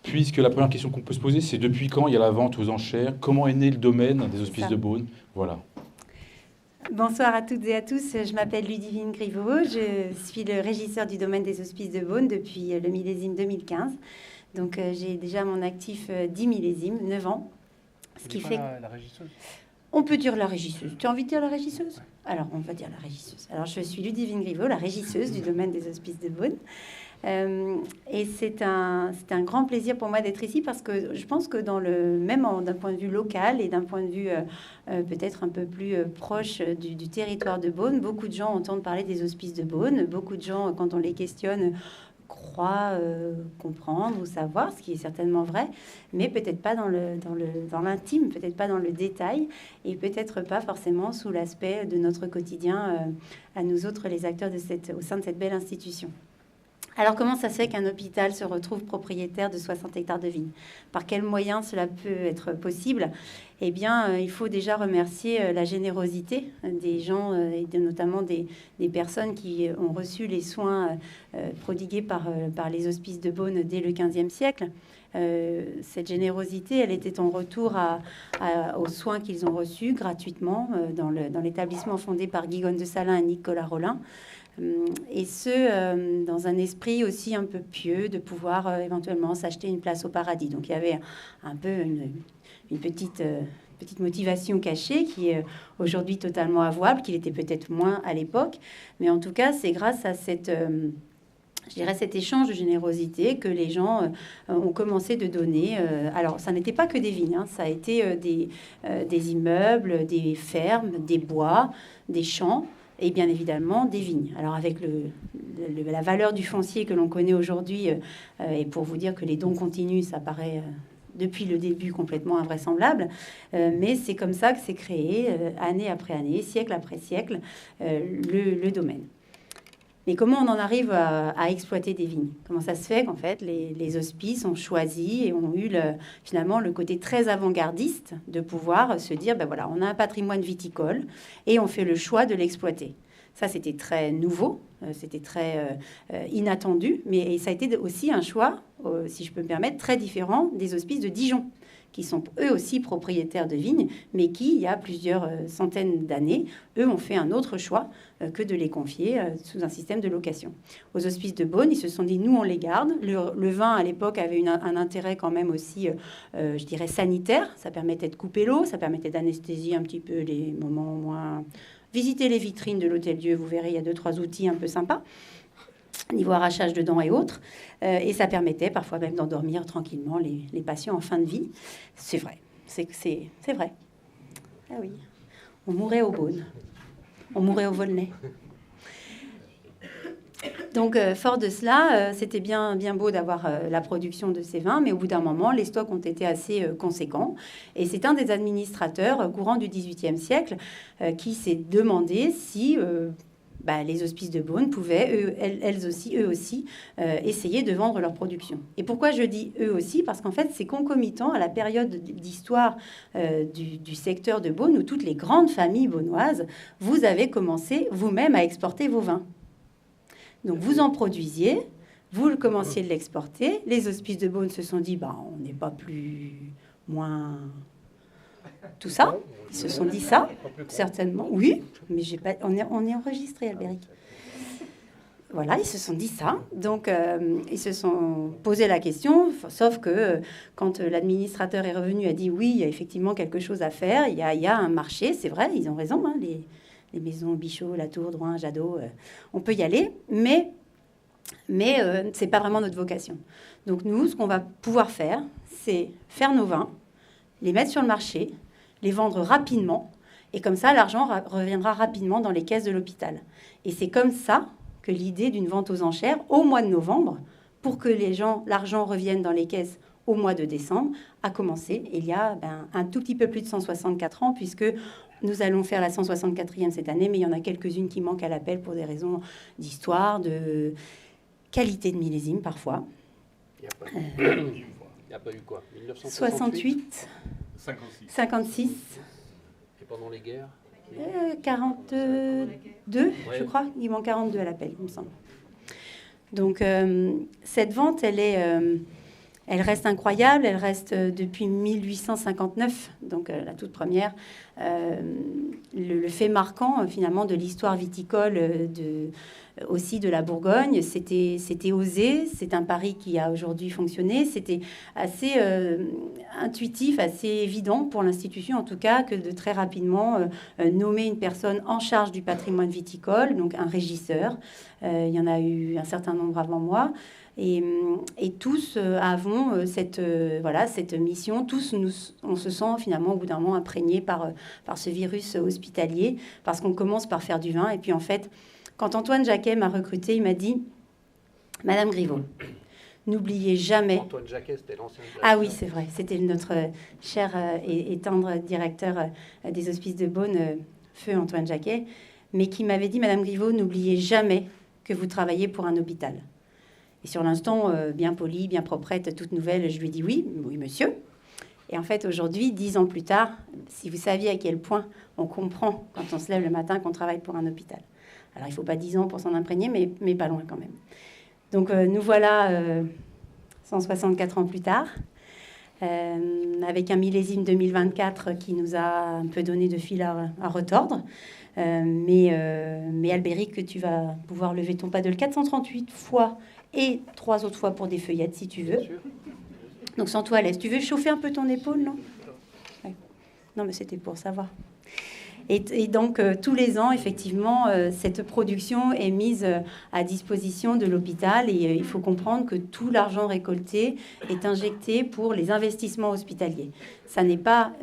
puisque la première question qu'on peut se poser, c'est depuis quand il y a la vente aux enchères? Comment est né le domaine des Hospices de Beaune? Voilà. Bonsoir à toutes et à tous, je m'appelle Ludivine Griveaux, je suis le régisseur du domaine des Hospices de Beaune depuis le millésime 2015. Donc j'ai déjà à mon actif 10 millésimes, 9 ans. Ce qui fait la régisseuse. On peut dire la régisseuse. Tu as envie de dire la régisseuse? Alors on va dire la régisseuse. Alors je suis Ludivine Griveaux, la régisseuse du domaine des Hospices de Beaune. Et c'est un grand plaisir pour moi d'être ici parce que je pense que même d'un point de vue local et d'un point de vue peut-être un peu plus proche du territoire de Beaune, beaucoup de gens entendent parler des Hospices de Beaune. Beaucoup de gens, quand on les questionne, croient comprendre ou savoir, ce qui est certainement vrai, mais peut-être pas dans l'intime, peut-être pas dans le détail, et peut-être pas forcément sous l'aspect de notre quotidien à nous autres, les acteurs au sein de cette belle institution. Alors, comment ça se fait qu'un hôpital se retrouve propriétaire de 60 hectares de vignes? Par quels moyens cela peut être possible? Eh bien, il faut déjà remercier la générosité des gens et notamment des personnes qui ont reçu les soins prodigués par les Hospices de Beaune dès le XVe siècle. Cette générosité, elle était en retour aux soins qu'ils ont reçus gratuitement dans l'établissement fondé par Guigone de Salins et Nicolas Rollin. Et dans un esprit aussi un peu pieux de pouvoir éventuellement s'acheter une place au paradis. Donc il y avait un peu une petite motivation cachée qui est aujourd'hui totalement avouable, qu'il était peut-être moins à l'époque. Mais en tout cas, c'est grâce à cet échange de générosité que les gens ont commencé de donner. Alors, ça n'était pas que des vignes, ça a été des immeubles, des fermes, des bois, des champs, et bien évidemment des vignes. Alors avec la valeur du foncier que l'on connaît aujourd'hui, et pour vous dire que les dons continuent, ça paraît depuis le début complètement invraisemblable, mais c'est comme ça que c'est créé, année après année, siècle après siècle, le domaine. Mais comment on en arrive à exploiter des vignes? Comment ça se fait qu'en fait les hospices ont choisi et ont eu finalement le côté très avant-gardiste de pouvoir se dire, ben voilà, on a un patrimoine viticole et on fait le choix de l'exploiter. Ça, c'était très nouveau, c'était très inattendu, mais ça a été aussi un choix, si je peux me permettre, très différent des hospices de Dijon, qui sont eux aussi propriétaires de vignes, mais qui, il y a plusieurs centaines d'années, eux ont fait un autre choix que de les confier sous un système de location. Aux Hospices de Beaune, ils se sont dit, nous, on les garde. Le vin, à l'époque, avait un intérêt quand même aussi, je dirais, sanitaire. Ça permettait de couper l'eau, ça permettait d'anesthésier un petit peu les moments moins... Visitez les vitrines de l'Hôtel-Dieu, vous verrez, il y a 2-3 outils un peu sympas, niveau arrachage de dents et autres. Et ça permettait parfois même d'endormir tranquillement les patients en fin de vie. C'est vrai, c'est vrai. Ah oui, on mourait au Beaune, on mourait au Volnay. Donc, fort de cela, c'était bien beau d'avoir la production de ces vins, mais au bout d'un moment, les stocks ont été assez conséquents. Et c'est un des administrateurs courant du XVIIIe siècle qui s'est demandé si les Hospices de Beaune pouvaient, eux aussi, essayer de vendre leur production. Et pourquoi je dis eux aussi? Parce qu'en fait, c'est concomitant à la période d'histoire du secteur de Beaune où toutes les grandes familles beaunoises, vous avez commencé vous-même à exporter vos vins. Donc, vous en produisiez, vous commenciez de l'exporter. Les Hospices de Beaune se sont dit, on n'est pas moins... Tout ça, ils se sont dit ça, certainement. Oui, mais on est enregistré, Albéric. Voilà, ils se sont dit ça. Donc, ils se sont posé la question, sauf que quand l'administrateur est revenu, a dit, oui, il y a effectivement quelque chose à faire, il y a un marché, c'est vrai, ils ont raison, les maisons Bichot, Latour, Drouin, Jadot, on peut y aller, mais c'est pas vraiment notre vocation. Donc nous, ce qu'on va pouvoir faire, c'est faire nos vins, les mettre sur le marché, les vendre rapidement, et comme ça, l'argent reviendra rapidement dans les caisses de l'hôpital. Et c'est comme ça que l'idée d'une vente aux enchères au mois de novembre, pour que l'argent revienne dans les caisses au mois de décembre, a commencé il y a un tout petit peu plus de 164 ans, puisque nous allons faire la 164e cette année, mais il y en a quelques-unes qui manquent à l'appel pour des raisons d'histoire, de qualité de millésime parfois. Il n'y a pas eu quoi? 1968 56. Et pendant les guerres 42, je crois. Il manque 42 à l'appel, il me semble. Donc, cette vente, elle est Elle reste incroyable, elle reste depuis 1859, donc la toute première. Le fait marquant, finalement, de l'histoire viticole aussi de la Bourgogne, c'était osé, c'est un pari qui a aujourd'hui fonctionné, c'était assez intuitif, assez évident pour l'institution en tout cas, que de très rapidement nommer une personne en charge du patrimoine viticole, donc un régisseur. Il y en a eu un certain nombre avant moi. Et tous avons cette mission. Tous, on se sent finalement au bout d'un moment imprégné par ce virus hospitalier, parce qu'on commence par faire du vin. Et puis en fait, quand Antoine Jacquet m'a recruté, il m'a dit « Madame Griveau, n'oubliez jamais... » Antoine Jacquet, c'était l'ancien directeur. Ah oui, c'est vrai. C'était notre cher et tendre directeur des Hospices de Beaune, feu Antoine Jacquet, mais qui m'avait dit « Madame Griveau, n'oubliez jamais que vous travaillez pour un hôpital. » Et sur l'instant, bien polie, bien proprette, toute nouvelle, je lui ai dit « Oui, oui, monsieur. » Et en fait, aujourd'hui, 10 ans plus tard, si vous saviez à quel point on comprend quand on se lève le matin qu'on travaille pour un hôpital. Alors, il ne faut pas 10 ans pour s'en imprégner, mais pas loin quand même. Donc, nous voilà 164 ans plus tard, avec un millésime 2024 qui nous a un peu donné de fil à retordre. Mais Albéric, tu vas pouvoir lever ton paddle 438 fois et 3 autres fois pour des feuillettes, si tu veux. Donc, sans toi à l'aise. Tu veux chauffer un peu ton épaule, non? Ouais. Non, mais c'était pour savoir. Et donc, tous les ans, effectivement, cette production est mise à disposition de l'hôpital. Et il faut comprendre que tout l'argent récolté est injecté pour les investissements hospitaliers. Ça n'est pas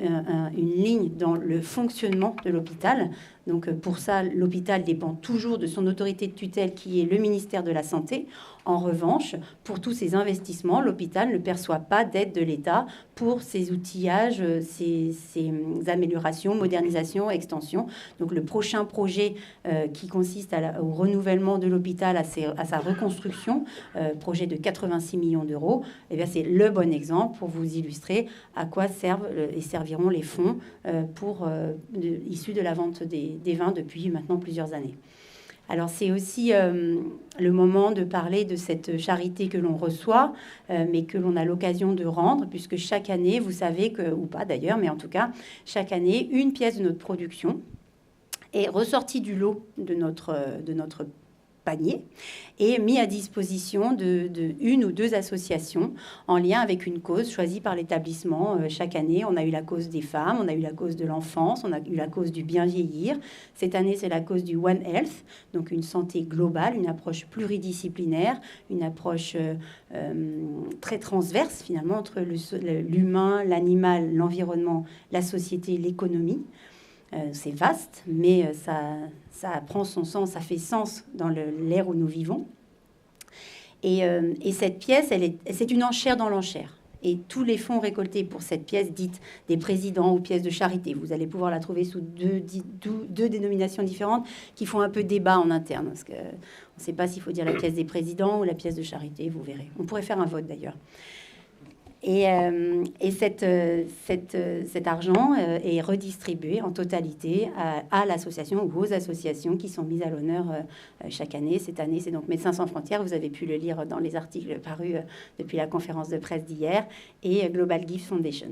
une ligne dans le fonctionnement de l'hôpital. Donc, pour ça, l'hôpital dépend toujours de son autorité de tutelle, qui est le ministère de la Santé. En revanche, pour tous ces investissements, l'hôpital ne perçoit pas d'aide de l'État pour ses outillages, ses améliorations, modernisations, extensions. Donc, le prochain projet qui consiste au renouvellement de l'hôpital, à sa reconstruction, projet de 86 millions d'euros, eh bien, c'est le bon exemple pour vous illustrer à quoi servent et serviront les fonds issus de la vente des vins depuis maintenant plusieurs années. Alors, c'est aussi le moment de parler de cette charité que l'on reçoit, mais que l'on a l'occasion de rendre, puisque chaque année, vous savez que, ou pas d'ailleurs, mais en tout cas, chaque année, une pièce de notre production est ressortie du lot de notre panier et mis à disposition de une ou deux associations en lien avec une cause choisie par l'établissement. Chaque année, on a eu la cause des femmes, on a eu la cause de l'enfance, on a eu la cause du bien vieillir. Cette année, c'est la cause du One Health, donc une santé globale, une approche pluridisciplinaire, une approche très transverse finalement entre l'humain, l'animal, l'environnement, la société, l'économie. C'est vaste, mais ça prend son sens, ça fait sens dans l'ère où nous vivons. Et cette pièce, c'est une enchère dans l'enchère. Et tous les fonds récoltés pour cette pièce dite des présidents ou pièces de charité, vous allez pouvoir la trouver sous deux dénominations différentes qui font un peu débat en interne. Parce qu'on ne sait pas s'il faut dire la pièce des présidents ou la pièce de charité, vous verrez. On pourrait faire un vote d'ailleurs. Et cet argent est redistribué en totalité à l'association ou aux associations qui sont mises à l'honneur chaque année. Cette année, c'est donc Médecins sans frontières. Vous avez pu le lire dans les articles parus depuis la conférence de presse d'hier. Et Global Gift Foundation.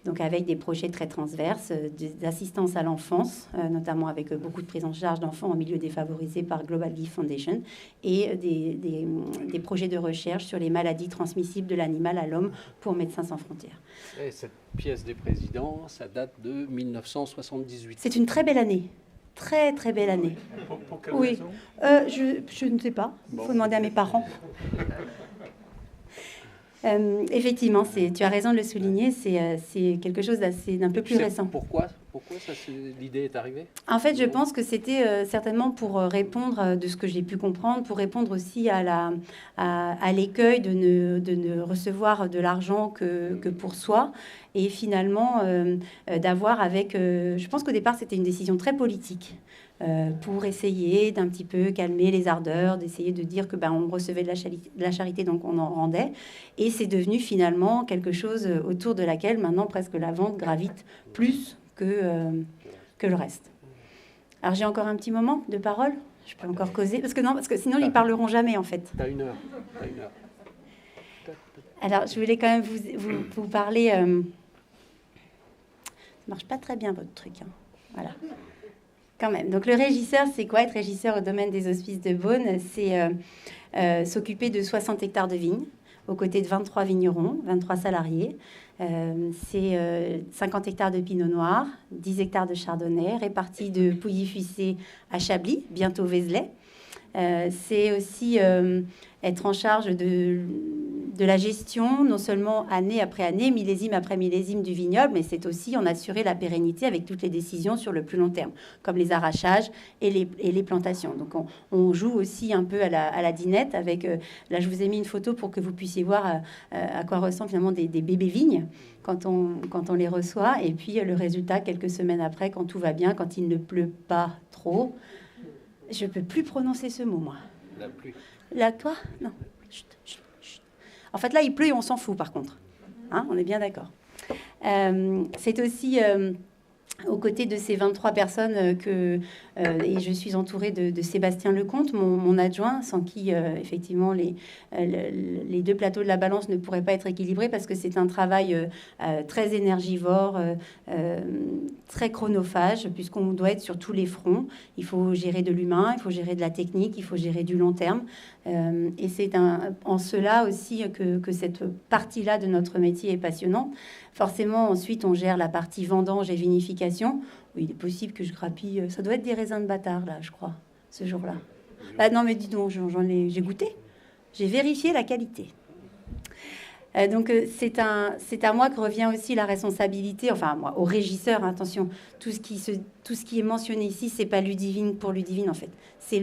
Donc avec des projets très transverses d'assistance à l'enfance, notamment avec beaucoup de prise en charge d'enfants en milieu défavorisé par Global Gift Foundation, et des projets de recherche sur les maladies transmissibles de l'animal à l'homme pour Médecins sans frontières. Et cette pièce des présidents, ça date de 1978. C'est une très belle année. Très, très belle année. Pour quelle oui. raison Je ne sais pas. Il faut demander à mes parents. Effectivement, tu as raison de le souligner, c'est quelque chose d'un peu plus récent. Pourquoi l'idée est arrivée? En fait, je pense que c'était certainement pour répondre, de ce que j'ai pu comprendre, pour répondre aussi à l'écueil de ne recevoir de l'argent que pour soi, et finalement d'avoir avec... je pense qu'au départ, c'était une décision très politique. Pour essayer d'un petit peu calmer les ardeurs, d'essayer de dire que on recevait de la charité, donc on en rendait. Et c'est devenu finalement quelque chose autour de laquelle maintenant presque la vente gravite plus que le reste. Alors j'ai encore un petit moment de parole. Je peux encore causer parce que sinon ils parleront jamais en fait. T'as une heure. Alors, je voulais quand même vous parler... ça ne marche pas très bien, votre truc. Hein. Voilà. Quand même. Donc, le régisseur, c'est quoi? Être régisseur au domaine des hospices de Beaune, c'est s'occuper de 60 hectares de vignes, aux côtés de 23 vignerons, 23 salariés. C'est 50 hectares de pinot noir, 10 hectares de chardonnay, répartis de Pouilly-Fuissé à Chablis, bientôt Vézelay. C'est aussi être en charge de la gestion, non seulement année après année, millésime après millésime du vignoble, mais c'est aussi en assurer la pérennité avec toutes les décisions sur le plus long terme, comme les arrachages et les plantations. Donc on joue aussi un peu à la dinette avec... là, je vous ai mis une photo pour que vous puissiez voir à quoi ressemblent finalement des bébés vignes quand on les reçoit. Et puis le résultat, quelques semaines après, quand tout va bien, quand il ne pleut pas trop... Je peux plus prononcer ce mot, moi. La pluie. La toi? Non. Chut, chut, chut. En fait, là, il pleut et on s'en fout, par contre. Hein, on est bien d'accord. C'est aussi aux côtés de ces 23 personnes et je suis entourée de Sébastien Lecomte, mon adjoint, sans qui, effectivement, les deux plateaux de la balance ne pourraient pas être équilibrés parce que c'est un travail très énergivore, très chronophage, puisqu'on doit être sur tous les fronts. Il faut gérer de l'humain, il faut gérer de la technique, il faut gérer du long terme. Et c'est en cela aussi que cette partie-là de notre métier est passionnante. Forcément, ensuite, on gère la partie vendange et vinification. Oui, il est possible que je grappille. Ça doit être des raisins de bâtard, là, je crois, ce jour-là. Ah, non, mais dis donc, j'ai goûté. J'ai vérifié la qualité. Donc, c'est à moi que revient aussi la responsabilité, enfin, moi, au régisseur, hein, attention, tout ce qui est mentionné ici, c'est pas Ludivine pour Ludivine, en fait. C'est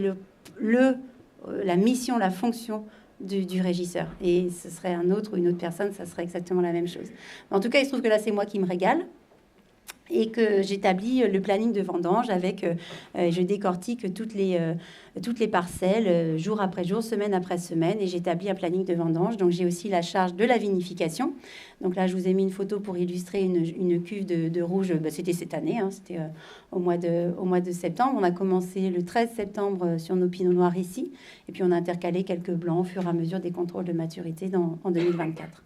la mission, la fonction du régisseur. Et ce serait un autre ou une autre personne, ça serait exactement la même chose. En tout cas, il se trouve que là, c'est moi qui me régale et que j'établis le planning de vendange avec, je décortique toutes les parcelles, jour après jour, semaine après semaine, et j'établis un planning de vendange. Donc, j'ai aussi la charge de la vinification. Donc là, je vous ai mis une photo pour illustrer une cuve de rouge. Ben, c'était cette année, hein, c'était au mois de septembre. On a commencé le 13 septembre sur nos pinots noirs ici, et puis on a intercalé quelques blancs au fur et à mesure des contrôles de maturité en 2024.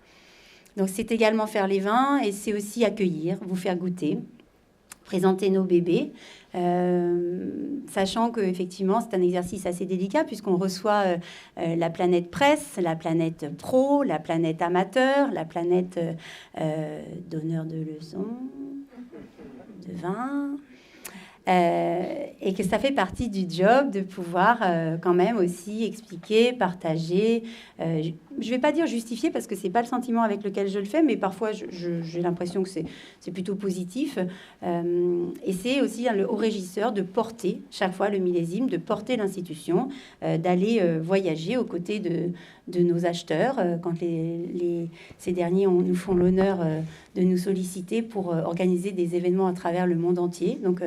Donc, c'est également faire les vins et c'est aussi accueillir, vous faire goûter, présenter nos bébés, sachant qu'effectivement, c'est un exercice assez délicat puisqu'on reçoit la planète presse, la planète pro, la planète amateur, la planète donneur de leçons, de vin... et que ça fait partie du job de pouvoir quand même aussi expliquer, partager. Je ne vais pas dire justifier parce que c'est pas le sentiment avec lequel je le fais, mais parfois j'ai l'impression que c'est plutôt positif. Et c'est aussi au régisseur de porter chaque fois le millésime, de porter l'institution, d'aller voyager aux côtés de nos acheteurs quand ces derniers nous font l'honneur de nous solliciter pour organiser des événements à travers le monde entier. Donc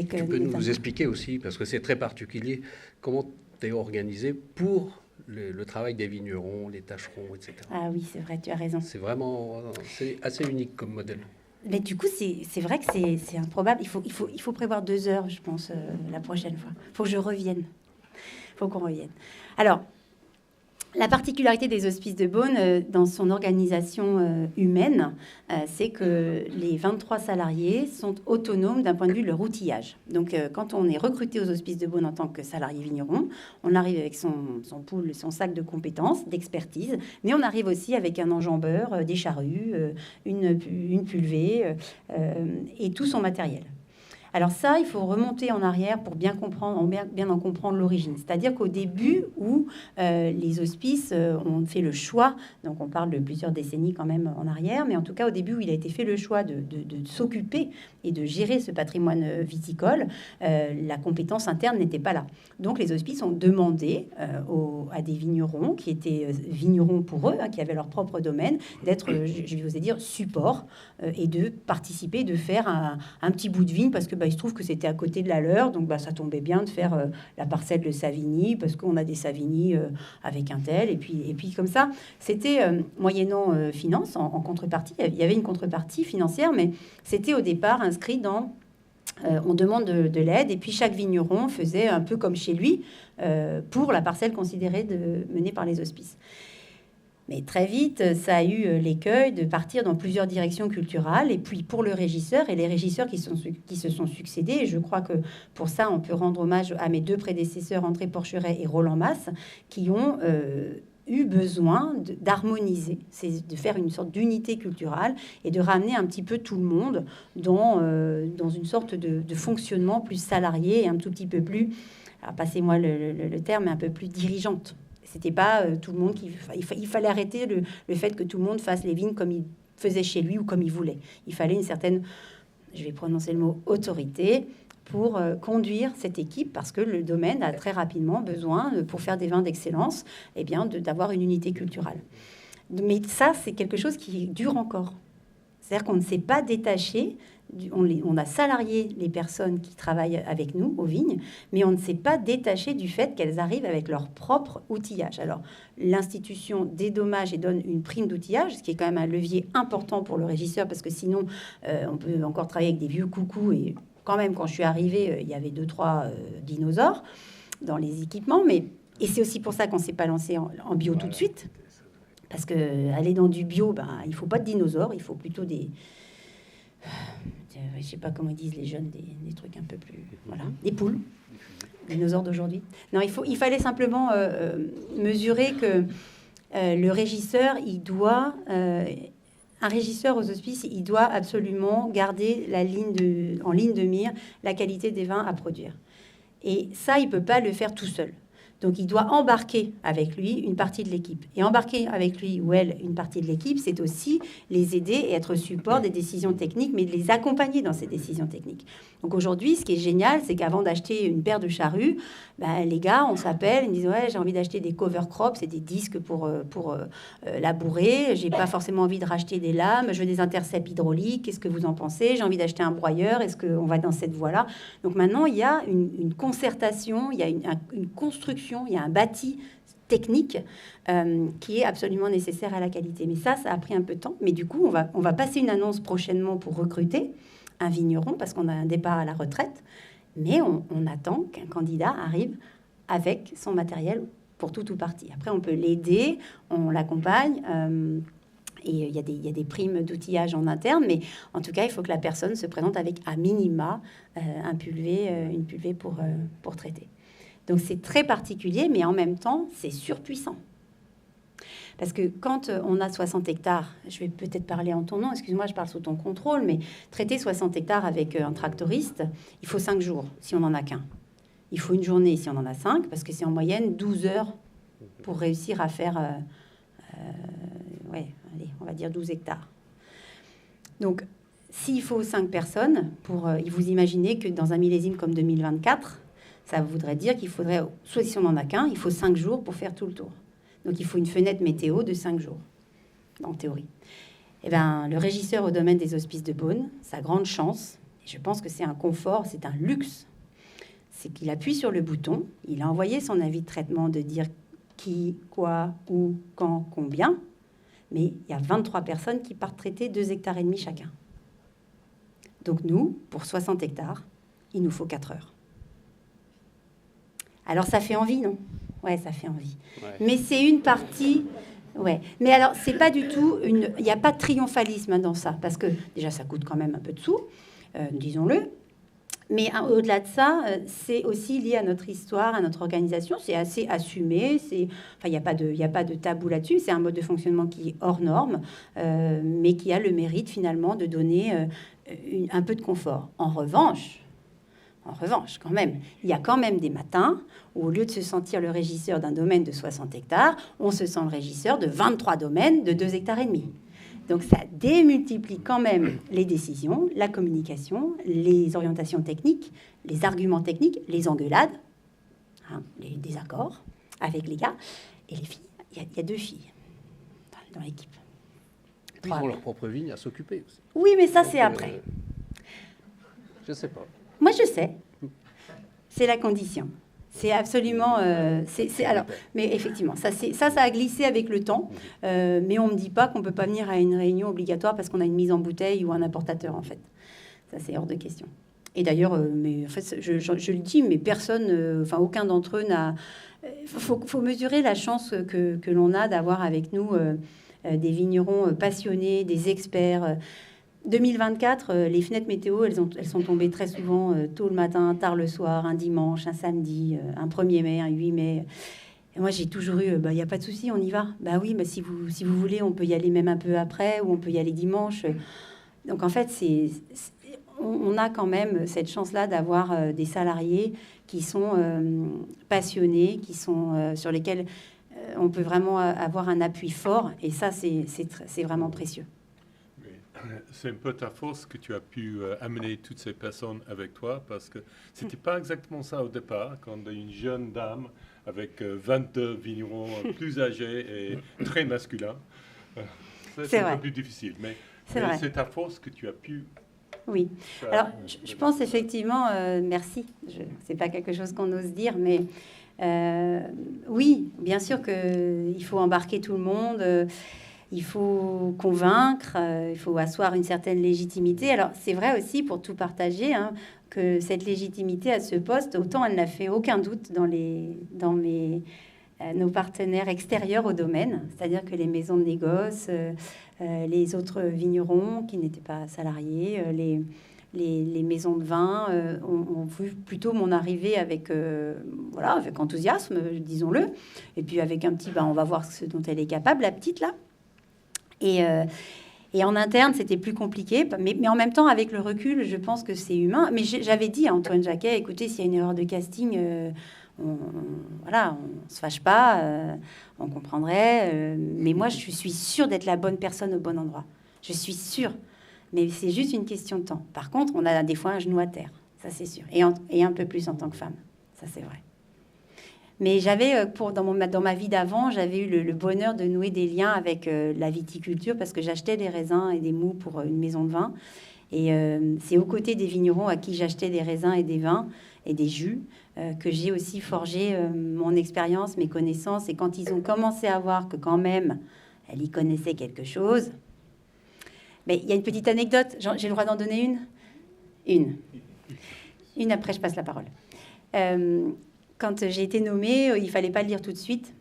tu peux nous expliquer aussi, parce que c'est très particulier, comment tu es organisé pour le travail des vignerons, les tâcherons, etc. Ah oui, c'est vrai, tu as raison. C'est assez unique comme modèle. Mais du coup, c'est vrai que c'est improbable. Il faut prévoir 2 heures, je pense, la prochaine fois. Il faut que je revienne. Il faut qu'on revienne. Alors, la particularité des hospices de Beaune dans son organisation humaine, c'est que les 23 salariés sont autonomes d'un point de vue de leur outillage. Donc, quand on est recruté aux hospices de Beaune en tant que salarié vigneron, on arrive avec son pool, son sac de compétences, d'expertise, mais on arrive aussi avec un enjambeur, des charrues, une pulvée et tout son matériel. Alors ça, il faut remonter en arrière pour bien en comprendre l'origine. C'est-à-dire qu'au début où les hospices ont fait le choix, donc on parle de plusieurs décennies quand même en arrière, mais en tout cas au début où il a été fait le choix de s'occuper et de gérer ce patrimoine viticole, la compétence interne n'était pas là. Donc les hospices ont demandé à des vignerons qui étaient vignerons pour eux, hein, qui avaient leur propre domaine, d'être, je vais vous dire, support et de participer, de faire un petit bout de vigne parce que il se trouve que c'était à côté de la leur, donc ça tombait bien de faire la parcelle de Savigny, parce qu'on a des Savigny avec un tel, et puis comme ça, c'était moyennant finance, en contrepartie, il y avait une contrepartie financière, mais c'était au départ inscrit dans... on demande de l'aide, et puis chaque vigneron faisait un peu comme chez lui, pour la parcelle considérée menée par les hospices. Mais très vite, ça a eu l'écueil de partir dans plusieurs directions culturelles. Et puis pour le régisseur et les régisseurs qui se sont succédés, et je crois que pour ça, on peut rendre hommage à mes 2 prédécesseurs, André Porcheret et Roland Masse, qui ont eu besoin d'harmoniser, c'est de faire une sorte d'unité culturelle et de ramener un petit peu tout le monde dans une sorte de fonctionnement plus salarié et un tout petit peu plus, alors passez-moi le terme, un peu plus dirigeante. C'était pas tout le monde il fallait arrêter le fait que tout le monde fasse les vignes comme il faisait chez lui ou comme il voulait. Il fallait une certaine, je vais prononcer le mot, autorité pour conduire cette équipe, parce que le domaine a très rapidement besoin, pour faire des vins d'excellence, eh bien, d'avoir une unité culturelle. Mais ça, c'est quelque chose qui dure encore. C'est-à-dire qu'on ne s'est pas détaché, on a salarié les personnes qui travaillent avec nous aux vignes, mais on ne s'est pas détaché du fait qu'elles arrivent avec leur propre outillage. Alors, l'institution dédommage et donne une prime d'outillage, ce qui est quand même un levier important pour le régisseur, parce que sinon, on peut encore travailler avec des vieux coucous. Et quand même, quand je suis arrivée, il y avait 2-3 dinosaures dans les équipements. Et c'est aussi pour ça qu'on ne s'est pas lancé en bio tout de suite. Parce que aller dans du bio, il ne faut pas de dinosaures, il faut plutôt des... je ne sais pas comment ils disent les jeunes, des trucs un peu plus... Voilà, des poules, des dinosaures d'aujourd'hui. Non, il fallait simplement mesurer que le régisseur, un régisseur aux hospices, il doit absolument garder en ligne de mire la qualité des vins à produire. Et ça, il ne peut pas le faire tout seul. Donc, il doit embarquer avec lui une partie de l'équipe. Et embarquer avec lui ou elle une partie de l'équipe, c'est aussi les aider et être support des décisions techniques, mais de les accompagner dans ces décisions techniques. Donc, aujourd'hui, ce qui est génial, c'est qu'avant d'acheter une paire de charrues, les gars, on s'appelle, ils me disent « Ouais, j'ai envie d'acheter des cover crops, c'est des disques pour labourer. J'ai pas forcément envie de racheter des lames. Je veux des intercepts hydrauliques. Qu'est-ce que vous en pensez? J'ai envie d'acheter un broyeur. Est-ce qu'on va dans cette voie-là ?» Donc, maintenant, il y a une concertation, il y a une construction, il y a un bâti technique qui est absolument nécessaire à la qualité. Mais ça a pris un peu de temps. Mais du coup, on va passer une annonce prochainement pour recruter un vigneron, parce qu'on a un départ à la retraite. Mais on attend qu'un candidat arrive avec son matériel pour tout ou partie. Après, on peut l'aider, on l'accompagne. Et il y a des primes d'outillage en interne. Mais en tout cas, il faut que la personne se présente avec à minima une pulvée pour traiter. Donc, c'est très particulier, mais en même temps, c'est surpuissant. Parce que quand on a 60 hectares, je vais peut-être parler en ton nom, excuse-moi, je parle sous ton contrôle, mais traiter 60 hectares avec un tractoriste, il faut 5 jours si on n'en a qu'un. Il faut une journée si on en a 5, parce que c'est en moyenne 12 heures pour réussir à faire, on va dire 12 hectares. Donc, s'il faut 5 personnes, vous imaginez que dans un millésime comme 2024, ça voudrait dire qu'il faudrait, soit si on n'en a qu'un, il faut 5 jours pour faire tout le tour. Donc, il faut une fenêtre météo de 5 jours, en théorie. Eh bien, le régisseur au domaine des hospices de Beaune, sa grande chance, et je pense que c'est un confort, c'est un luxe, c'est qu'il appuie sur le bouton, il a envoyé son avis de traitement de dire qui, quoi, où, quand, combien, mais il y a 23 personnes qui partent traiter 2,5 hectares chacun. Donc, nous, pour 60 hectares, il nous faut 4 heures. Alors, ça fait envie, non ? Ouais, ça fait envie. Ouais. Mais c'est une partie... Ouais. Mais alors, c'est pas du tout il n'y a pas de triomphalisme dans ça, parce que déjà, ça coûte quand même un peu de sous, disons-le. Mais au-delà de ça, c'est aussi lié à notre histoire, à notre organisation. C'est assez assumé. Il n'y a pas de tabou là-dessus. C'est un mode de fonctionnement qui est hors norme, mais qui a le mérite, finalement, de donner un peu de confort. En revanche, quand même, il y a quand même des matins où, au lieu de se sentir le régisseur d'un domaine de 60 hectares, on se sent le régisseur de 23 domaines de 2,5 hectares. Donc, ça démultiplie quand même les décisions, la communication, les orientations techniques, les arguments techniques, les engueulades, les désaccords avec les gars et les filles. Il y a 2 filles dans l'équipe. Ils ont leur propre vigne à s'occuper aussi. Oui, mais ça, c'est après. Je ne sais pas. Moi, je sais. C'est la condition. C'est absolument... alors, mais effectivement, ça a glissé avec le temps. Mais on ne me dit pas qu'on ne peut pas venir à une réunion obligatoire parce qu'on a une mise en bouteille ou un importateur, en fait. Ça, c'est hors de question. Et d'ailleurs, mais en fait, je le dis, mais personne, enfin aucun d'entre eux n'a. Faut mesurer la chance que l'on a d'avoir avec nous des vignerons passionnés, des experts. 2024, les fenêtres météo, elles sont tombées très souvent tôt le matin, tard le soir, un dimanche, un samedi, un 1er mai, un 8 mai. Et moi, j'ai toujours eu, il n'y a pas de souci, on y va. Bah oui, si vous voulez, on peut y aller même un peu après, ou on peut y aller dimanche. Donc en fait, on a quand même cette chance-là d'avoir des salariés qui sont passionnés, sur lesquels on peut vraiment avoir un appui fort. Et ça, c'est vraiment précieux. C'est un peu ta force que tu as pu amener toutes ces personnes avec toi, parce que c'était pas exactement ça au départ, quand une jeune dame avec 22 vignerons plus âgés et très masculins. C'est un peu plus difficile, mais c'est ta force que tu as pu... Oui. Alors, je pense effectivement, merci, c'est pas quelque chose qu'on ose dire, mais oui, bien sûr qu'il faut embarquer tout le monde, il faut convaincre, il faut asseoir une certaine légitimité. Alors, c'est vrai aussi, pour tout partager, hein, que cette légitimité à ce poste, autant elle n'a fait aucun doute dans nos partenaires extérieurs au domaine, c'est-à-dire que les maisons de négoce, les autres vignerons qui n'étaient pas salariés, les maisons de vin ont vu plutôt mon arrivée avec enthousiasme, disons-le, et puis avec un petit, on va voir ce dont elle est capable, la petite là. Et en interne, c'était plus compliqué, mais en même temps, avec le recul, je pense que c'est humain. Mais j'avais dit à Antoine Jacquet, écoutez, s'il y a une erreur de casting, on se fâche pas, on comprendrait. Mais moi, je suis sûre d'être la bonne personne au bon endroit. Je suis sûre. Mais c'est juste une question de temps. Par contre, on a des fois un genou à terre, ça c'est sûr. Et un peu plus en tant que femme, ça c'est vrai. Mais j'avais, dans ma vie d'avant, j'avais eu le bonheur de nouer des liens avec la viticulture parce que j'achetais des raisins et des moûts pour une maison de vin. Et c'est aux côtés des vignerons à qui j'achetais des raisins et des vins et des jus que j'ai aussi forgé mon expérience, mes connaissances. Et quand ils ont commencé à voir que quand même, elle y connaissait quelque chose... Mais il y a une petite anecdote. J'ai le droit d'en donner une, après je passe la parole. Quand j'ai été nommée, il fallait pas le dire tout de suite,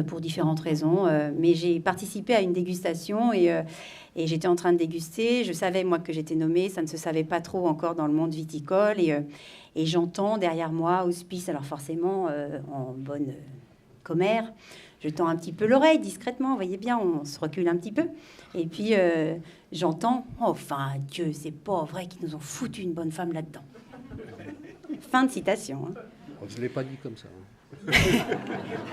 pour différentes raisons, mais j'ai participé à une dégustation et j'étais en train de déguster. Je savais, moi, que j'étais nommée. Ça ne se savait pas trop encore dans le monde viticole. Et j'entends derrière moi, hospice, alors forcément, en bonne commère, je tends un petit peu l'oreille discrètement, vous voyez bien, on se recule un petit peu. Et puis, j'entends, enfin, Dieu, c'est pas vrai qu'ils nous ont foutu une bonne femme là-dedans. Fin de citation. Hein. Je ne l'ai pas dit comme ça.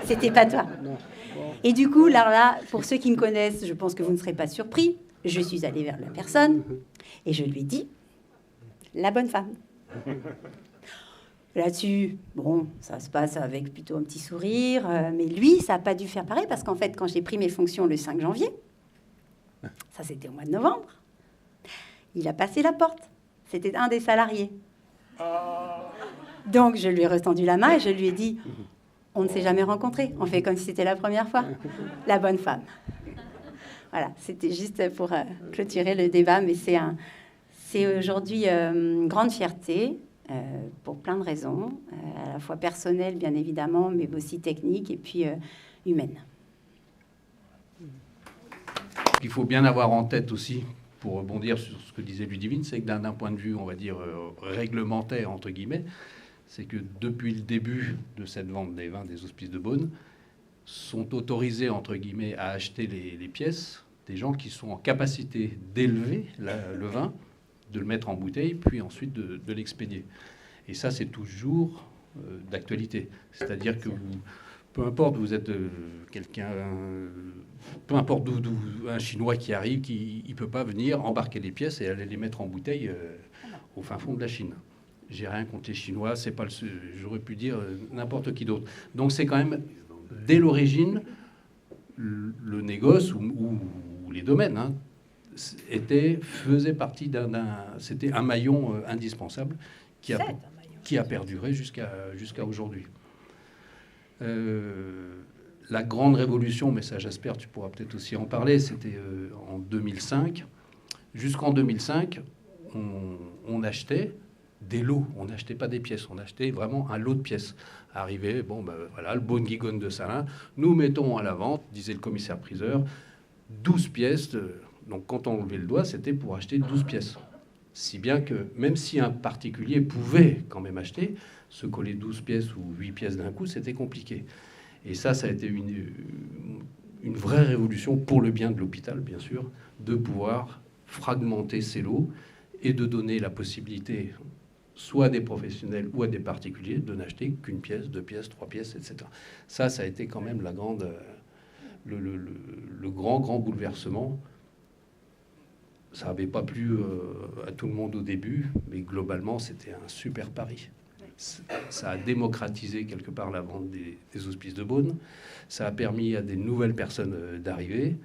C'était pas toi. Non. Bon. Et du coup, là, pour ceux qui me connaissent, je pense que vous ne serez pas surpris. Je suis allée vers la personne et je lui ai dit, la bonne femme. Là-dessus, bon, ça se passe avec plutôt un petit sourire, mais lui, ça n'a pas dû faire pareil, parce qu'en fait, quand j'ai pris mes fonctions le 5 janvier, ça c'était au mois de novembre, il a passé la porte. C'était un des salariés. Donc, je lui ai retendu la main et je lui ai dit, on ne s'est jamais rencontrés, on fait comme si c'était la première fois. La bonne femme. Voilà, c'était juste pour clôturer le débat, mais c'est aujourd'hui une grande fierté, pour plein de raisons, à la fois personnelles, bien évidemment, mais aussi techniques et puis humaines. Il faut bien avoir en tête aussi, pour rebondir sur ce que disait Ludivine, c'est que d'un point de vue, on va dire, réglementaire, entre guillemets, c'est que depuis le début de cette vente des vins des Hospices de Beaune, sont autorisés, entre guillemets, à acheter les pièces des gens qui sont en capacité d'élever le vin, de le mettre en bouteille, puis ensuite de l'expédier. Et ça, c'est toujours d'actualité. C'est-à-dire que peu importe, vous êtes quelqu'un, peu importe d'où un Chinois qui arrive, il ne peut pas venir embarquer les pièces et aller les mettre en bouteille au fin fond de la Chine. J'ai rien contre les Chinois, c'est pas j'aurais pu dire n'importe qui d'autre. Donc c'est quand même, dès l'origine, le négoce ou les domaines, hein, faisait partie c'était un maillon indispensable qui a perduré jusqu'à aujourd'hui. La grande révolution, mais ça Jasper, tu pourras peut-être aussi en parler, c'était en 2005. Jusqu'en 2005, on achetait des lots. On n'achetait pas des pièces, on achetait vraiment un lot de pièces. Arrivé, bon, ben, voilà, le Beaune Guigone de Salins, nous mettons à la vente, disait le commissaire-priseur, 12 pièces. Donc quand on levait le doigt, c'était pour acheter 12 pièces. Si bien que même si un particulier pouvait quand même acheter, se coller 12 pièces ou 8 pièces d'un coup, c'était compliqué. Et ça a été une vraie révolution pour le bien de l'hôpital, bien sûr, de pouvoir fragmenter ces lots et de donner la possibilité soit à des professionnels ou à des particuliers de n'acheter qu'une pièce, 2 pièces, 3 pièces, etc. Ça a été quand même la grande, le grand bouleversement. Ça n'avait pas plu à tout le monde au début, mais globalement, c'était un super pari. Ça a démocratisé quelque part la vente des hospices de Beaune. Ça a permis à des nouvelles personnes d'arriver.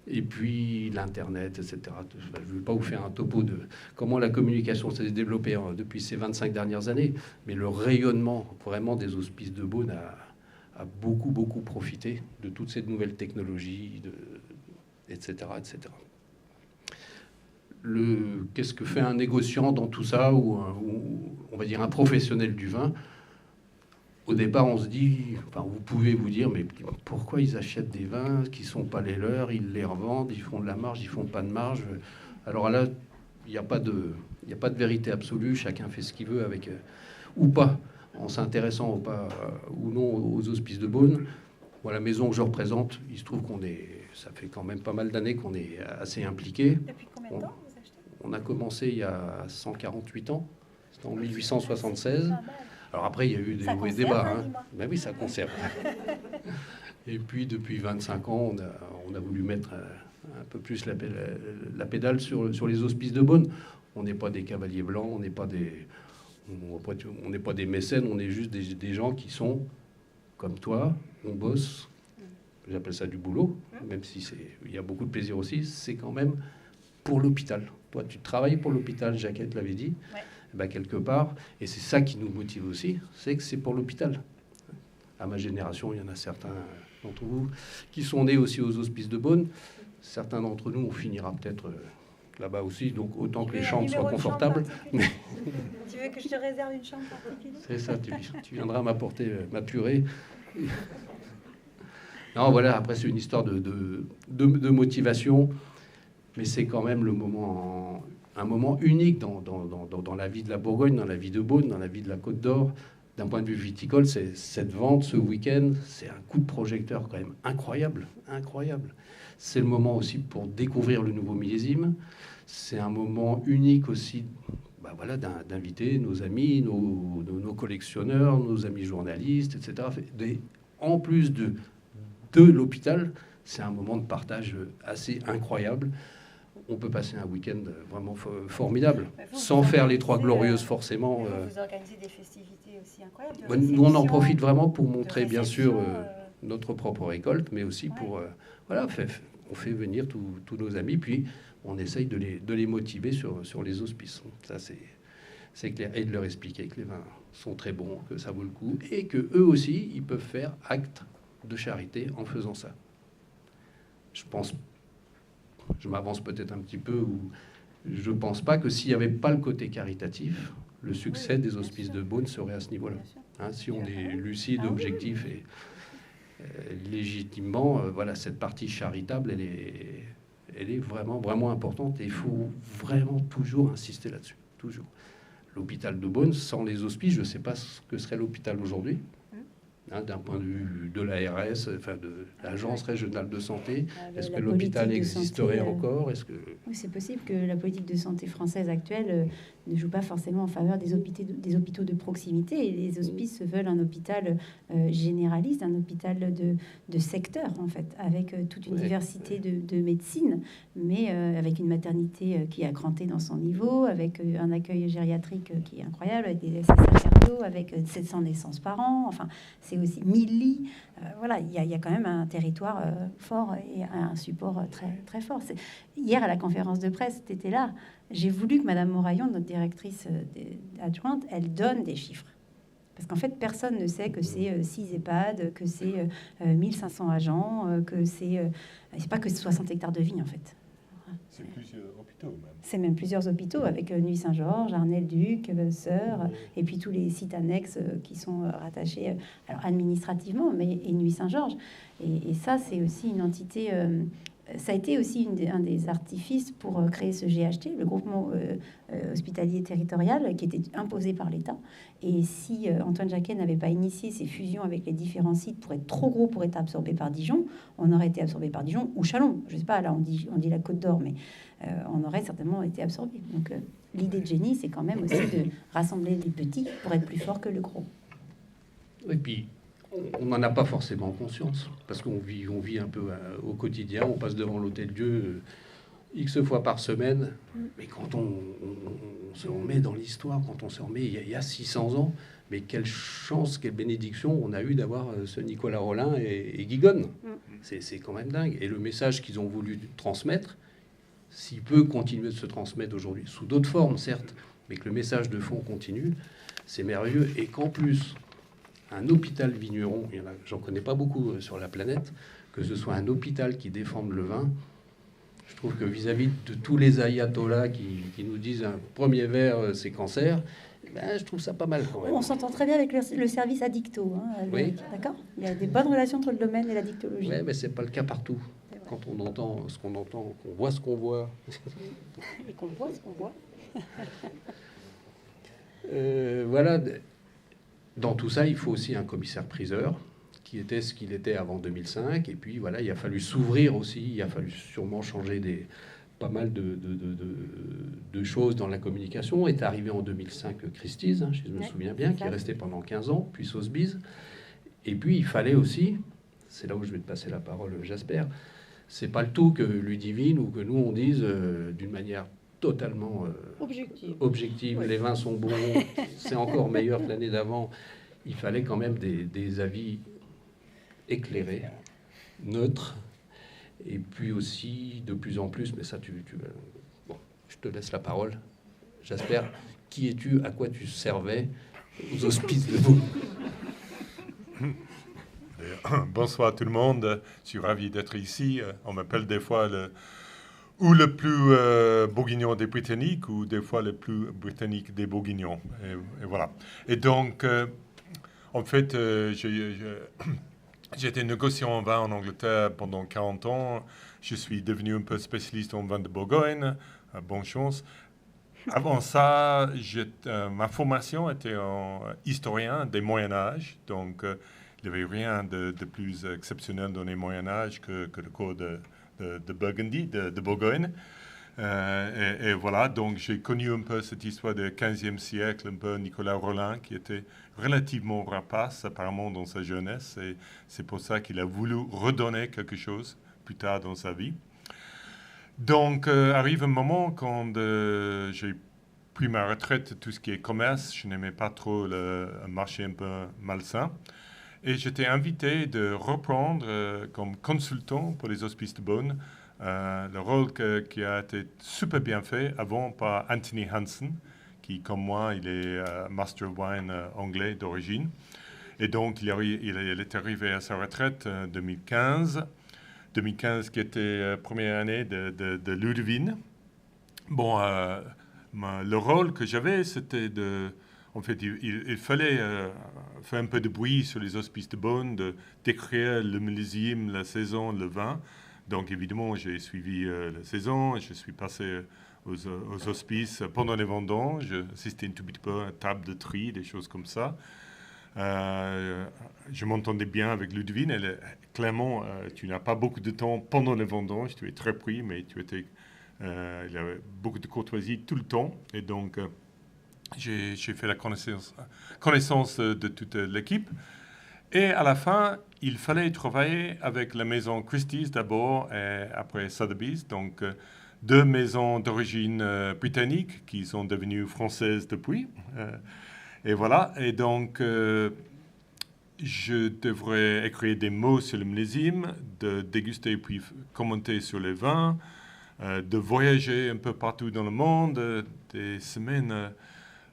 Et puis l'Internet, etc. Je ne vais pas vous faire un topo de comment la communication s'est développée depuis ces 25 dernières années, mais le rayonnement vraiment des hospices de Beaune a beaucoup profité de toutes ces nouvelles technologies, etc., etc. Qu'est-ce que fait un négociant dans tout ça, ou on va dire un professionnel du vin? Au départ, on se dit, enfin, vous pouvez vous dire, mais pourquoi ils achètent des vins qui ne sont pas les leurs, ils les revendent, ils font de la marge, ils font pas de marge. Alors là, il n'y a pas de vérité absolue, chacun fait ce qu'il veut avec, ou pas, en s'intéressant ou pas ou non aux hospices de Beaune. Moi, la maison que je représente, il se trouve ça fait quand même pas mal d'années qu'on est assez impliqué. Depuis combien de temps vous achetez? On a commencé il y a 148 ans, c'était en 1876. Alors après, il y a eu des hauts et des bas. Ben oui, ça conserve. Et puis, depuis 25 ans, on a voulu mettre un peu plus la pédale sur les hospices de Beaune. On n'est pas des cavaliers blancs, on n'est pas des mécènes, on est juste des gens qui sont comme toi, on bosse. J'appelle ça du boulot, même si il y a beaucoup de plaisir aussi. C'est quand même pour l'hôpital. Toi, tu travailles pour l'hôpital, Jacquette l'avait dit. Ouais. Ben, quelque part, et c'est ça qui nous motive aussi, c'est que c'est pour l'hôpital. À ma génération, il y en a certains d'entre vous qui sont nés aussi aux hospices de Beaune. Certains d'entre nous, on finira peut-être là-bas aussi, donc autant que les chambres soient confortables. Tu veux que je te réserve une chambre particulière? C'est ça, tu viendras m'apporter ma purée. Non, voilà, après c'est une histoire de motivation, mais c'est quand même un moment unique dans la vie de la Bourgogne, dans la vie de Beaune, dans la vie de la Côte d'Or. D'un point de vue viticole, c'est cette vente ce week-end, c'est un coup de projecteur quand même incroyable. C'est le moment aussi pour découvrir le nouveau millésime. C'est un moment unique aussi, d'inviter nos amis, nos collectionneurs, nos amis journalistes, etc. En plus de l'hôpital, c'est un moment de partage assez incroyable. On peut passer un week-end vraiment formidable, sans faire les Trois Glorieuses forcément. Vous organisez des festivités aussi incroyables. Nous, on en profite vraiment pour montrer, bien sûr, notre propre récolte, mais aussi pour... on fait venir tous nos amis, puis on essaye de les motiver sur les hospices. Ça, c'est clair. Et de leur expliquer que les vins sont très bons, que ça vaut le coup, et que eux aussi, ils peuvent faire acte de charité en faisant ça. Je m'avance peut-être un petit peu, ou je ne pense pas que s'il n'y avait pas le côté caritatif, le succès des hospices de Beaune serait à ce niveau-là. Si on est lucide, objectif et légitimement, cette partie charitable, elle est vraiment importante et il faut vraiment toujours insister là-dessus. Toujours. L'hôpital de Beaune, sans les hospices, je ne sais pas ce que serait l'hôpital aujourd'hui. D'un point de vue de l'ARS, de l'Agence régionale de santé, est-ce que l'hôpital existerait encore? Oui, c'est possible que la politique de santé française actuelle ne joue pas forcément en faveur des hôpitaux de proximité. Et les hospices veulent un hôpital généraliste, un hôpital de secteur, en fait, avec toute une diversité de médecine, mais avec une maternité qui est accrantée dans son niveau, avec un accueil gériatrique qui est incroyable, avec des SSR cardio, avec 700 naissances par an. Enfin, c'est aussi 1000 lits. Il y a quand même un territoire fort et un support très fort. Hier, à la conférence de presse, tu étais là. J'ai voulu que Madame Moraillon, notre directrice adjointe, elle donne des chiffres. Parce qu'en fait, personne ne sait que c'est 6 EHPAD, que c'est 1500 agents, que c'est pas que 60 hectares de vignes, en fait. C'est plusieurs. plusieurs hôpitaux même. C'est même plusieurs hôpitaux avec Nuit Saint-Georges, Arnel-Duc, Sœur, et puis tous les sites annexes qui sont rattachés alors administrativement, mais et Nuit Saint-Georges. Et ça, c'est aussi une entité. Ça a été aussi un des artifices pour créer ce GHT, le groupement hospitalier territorial, qui était imposé par l'État. Et si Antoine Jacquet n'avait pas initié ces fusions avec les différents sites pour être trop gros pour être absorbé par Dijon, on aurait été absorbé par Dijon ou Châlons. Je sais pas, là on dit la Côte d'Or, mais on aurait certainement été absorbé. Donc l'idée de Jenny, c'est quand même aussi de rassembler les petits pour être plus fort que le gros. Et puis, on n'en a pas forcément conscience, parce qu'on vit un peu au quotidien, on passe devant l'Hôtel-Dieu X fois par semaine, mais quand on se remet dans l'histoire, quand on se remet il y a 600 ans, mais quelle chance, quelle bénédiction on a eu d'avoir ce Nicolas Rolin et Guigone. C'est quand même dingue. Et le message qu'ils ont voulu transmettre, s'il peut continuer de se transmettre aujourd'hui, sous d'autres formes certes, mais que le message de fond continue, c'est merveilleux. Et qu'en plus, un hôpital vigneron, j'en connais pas beaucoup sur la planète, que ce soit un hôpital qui défende le vin, je trouve que vis-à-vis de tous les ayatollahs qui nous disent un premier verre c'est cancer, ben, je trouve ça pas mal quand même. On s'entend très bien avec le service addicto, hein, Oui. D'accord. Il y a des bonnes relations entre le domaine et la dictologie. Ouais, mais c'est pas le cas partout. Quand on entend ce qu'on entend, qu'on voit ce qu'on voit. Et qu'on voit ce qu'on voit. Voilà. Dans tout ça, il faut aussi un commissaire-priseur qui était ce qu'il était avant 2005. Et puis voilà, il a fallu s'ouvrir aussi. Il a fallu sûrement changer pas mal de choses dans la communication. Est arrivé en 2005 Christie's, si je me souviens bien, qui est resté pendant 15 ans, puis Sotheby's. Et puis il fallait aussi, c'est là où je vais te passer la parole, Jasper, c'est pas le tout que Ludivine ou que nous on dise d'une manière totalement objective. Oui. Les vins sont bons, c'est encore meilleur que l'année d'avant. Il fallait quand même des avis éclairés, neutres, et puis aussi de plus en plus, mais ça bon, je te laisse la parole. Jasper, qui es-tu, à quoi tu servais aux hospices de Beaune? Bonsoir tout le monde, je suis ravi d'être ici. On m'appelle des fois le plus bourguignon des Britanniques ou des fois le plus britannique des bourguignons. Et voilà. Et donc, en fait, j'ai été négociant en vin en Angleterre pendant 40 ans. Je suis devenu un peu spécialiste en vin de Bourgogne. Bonne chance. Avant ça, ma formation était en historien des Moyen-Âge. Donc, il n'y avait rien de plus exceptionnel dans les Moyen-Âge que le cours de Burgundy, de Bourgogne. Et voilà, donc j'ai connu un peu cette histoire du 15e siècle, un peu Nicolas Rolin, qui était relativement rapace apparemment dans sa jeunesse. Et c'est pour ça qu'il a voulu redonner quelque chose plus tard dans sa vie. Donc arrive un moment quand j'ai pris ma retraite de tout ce qui est commerce. Je n'aimais pas trop le marché un peu malsain. Et j'étais invité de reprendre comme consultant pour les hospices de Beaune le rôle qui a été super bien fait avant par Anthony Hansen, qui, comme moi, il est Master of Wine anglais d'origine. Et donc, il est arrivé à sa retraite en 2015. 2015 qui était première année de Ludivine. Bon, le rôle que j'avais, c'était de... En fait, il fallait faire un peu de bruit sur les hospices de Beaune, de décrire le millésime, la saison, le vin. Donc, évidemment, j'ai suivi la saison. Je suis passé aux hospices pendant les vendanges. J'ai assisté un tout petit peu à une table de tri, des choses comme ça. Je m'entendais bien avec Ludivine. Clairement, tu n'as pas beaucoup de temps pendant les vendanges. Tu es très pris, mais il y avait beaucoup de courtoisie tout le temps. Et donc... J'ai fait la connaissance de toute l'équipe. Et à la fin, il fallait travailler avec la maison Christie's d'abord et après Sotheby's. Donc, deux maisons d'origine britannique qui sont devenues françaises depuis. Et voilà. Et donc, je devrais écrire des mots sur le millésime, de déguster puis commenter sur les vins, de voyager un peu partout dans le monde, des semaines...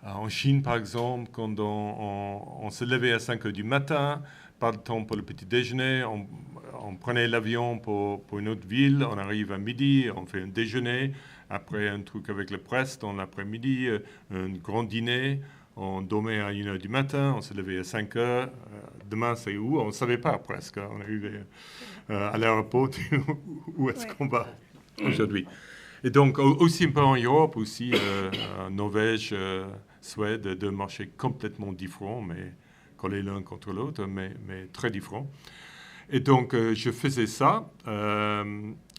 En Chine, par exemple, quand on se levait à 5 heures du matin, pas le temps pour le petit déjeuner. On prenait l'avion pour une autre ville. On arrive à midi, on fait un déjeuner. Après, un truc avec le presse dans l'après-midi, un grand dîner. On dormait à 1h du matin, on se levait à 5h. Demain, c'est où? On ne savait pas presque. On arrivait à l'aéroport, où est-ce qu'on va aujourd'hui? Et donc, aussi un peu en Europe, aussi, en Norvège, Suède, deux marchés complètement différents, mais collés l'un contre l'autre, mais très différents. Et donc, je faisais ça.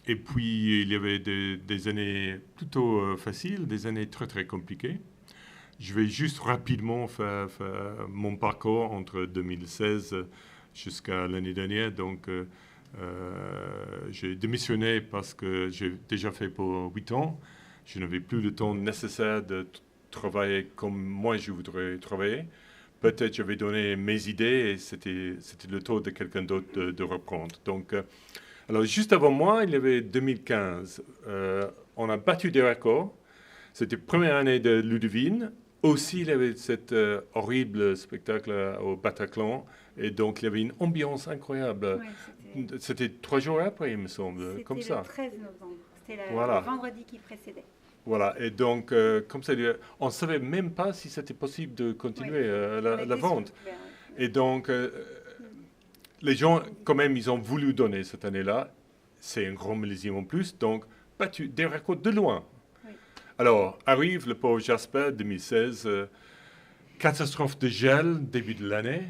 Et puis, il y avait des années plutôt faciles, des années très, très compliquées. Je vais juste rapidement faire mon parcours entre 2016 jusqu'à l'année dernière. Donc, j'ai démissionné parce que j'ai déjà fait pour 8 ans. Je n'avais plus le temps nécessaire de travailler comme moi je voudrais travailler. Peut-être j'avais donné mes idées et c'était le tour de quelqu'un d'autre de reprendre. Donc, alors juste avant moi, il y avait 2015. On a battu des records. C'était la première année de Ludivine. Aussi, il y avait cet horrible spectacle au Bataclan. Et donc, il y avait une ambiance incroyable. Ouais, c'était 3 jours après, il me semble, comme ça. C'était le 13 novembre. C'était Voilà. le vendredi qui précédait. Voilà, et donc, comme ça, on ne savait même pas si c'était possible de continuer la vente. Et donc, les gens, quand même, ils ont voulu donner cette année-là. C'est un grand millésime en plus, donc battu des records de loin. Oui. Alors, arrive le pauvre Jasper, 2016, catastrophe de gel, début de l'année.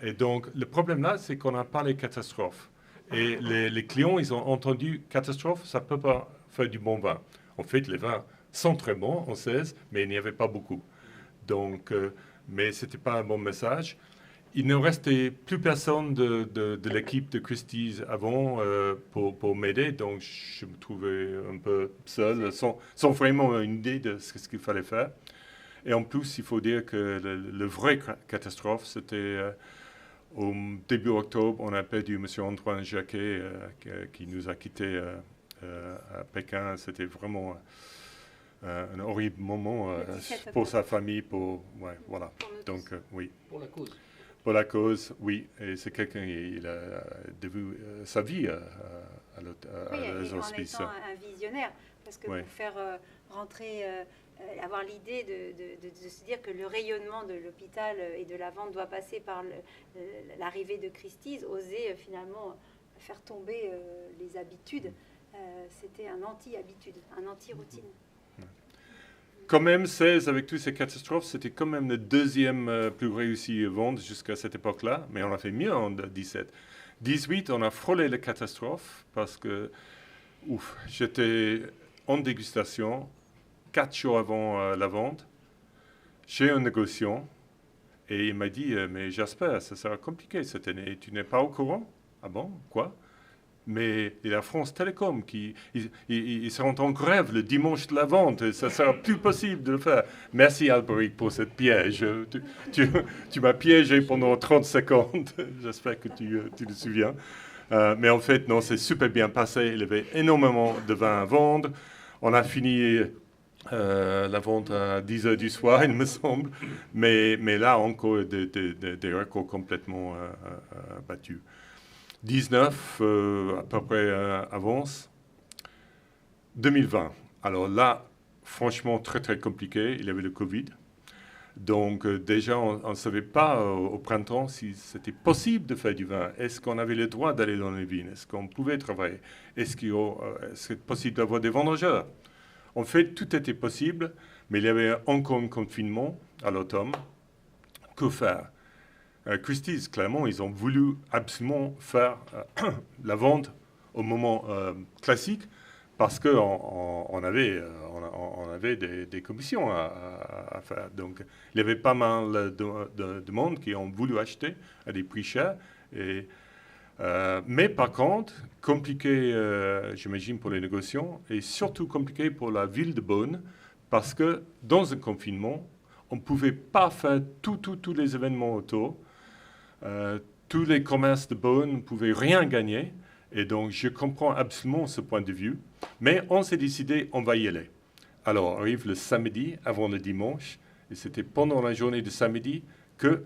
Et donc, le problème là, c'est qu'on n'a pas les catastrophes. Et les clients, ils ont entendu catastrophe, ça ne peut pas faire du bon vin. En fait, les vins sont très bons en 16, mais il n'y avait pas beaucoup. Donc, mais ce n'était pas un bon message. Il ne restait plus personne de l'équipe de Christie's avant pour m'aider, donc je me trouvais un peu seul, sans vraiment une idée de ce qu'il fallait faire. Et en plus, il faut dire que le vrai catastrophe, c'était au début octobre, on a perdu M. Antoine Jacquet qui nous a quittés à Pékin. C'était vraiment un horrible moment pour sa famille, voilà. Donc, oui. Pour la cause. Pour la cause, oui. Et c'est quelqu'un qui a dévoué sa vie à les hospices. En étant un visionnaire, parce que pour faire rentrer, avoir l'idée de se dire que le rayonnement de l'hôpital et de la vente doit passer par l'arrivée de Christie's, oser finalement faire tomber les habitudes. C'était un anti-habitude, un anti-routine. Quand même, 16, avec toutes ces catastrophes, c'était quand même le deuxième plus réussi vente jusqu'à cette époque-là, mais on a fait mieux en 17. 18, on a frôlé la catastrophe parce que, j'étais en dégustation 4 jours avant la vente chez un négociant et il m'a dit, mais Jasper, ça sera compliqué cette année, tu n'es pas au courant? Ah bon, quoi? Mais il y a France Télécom ils seront en grève le dimanche de la vente et ça ne sera plus possible de le faire. Merci Alberic pour cette piège. Tu m'as piégé pendant 30 secondes. J'espère que tu le souviens. Mais en fait, non, c'est super bien passé. Il y avait énormément de vin à vendre. On a fini la vente à 10h du soir, il me semble. Mais là, encore des records complètement battus. 19, à peu près avance. 2020. Alors là, franchement, très, très compliqué. Il y avait le Covid. Donc, déjà, on ne savait pas au printemps si c'était possible de faire du vin. Est-ce qu'on avait le droit d'aller dans les vignes? Est-ce qu'on pouvait travailler? Est-ce qu'il est possible d'avoir des vendangeurs? En fait, tout était possible, mais il y avait encore un confinement à l'automne. Que faire? Christie's, clairement, ils ont voulu absolument faire la vente au moment classique parce qu'on avait des commissions à faire. Donc, il y avait pas mal de monde qui ont voulu acheter à des prix chers. Mais par contre, compliqué, j'imagine, pour les négociants et surtout compliqué pour la ville de Beaune parce que dans un confinement, on ne pouvait pas faire tous les événements autour. Tous les commerces de Beaune ne pouvaient rien gagner. Et donc, je comprends absolument ce point de vue. Mais on s'est décidé, on va y aller. Alors, arrive le samedi avant le dimanche. Et c'était pendant la journée de samedi que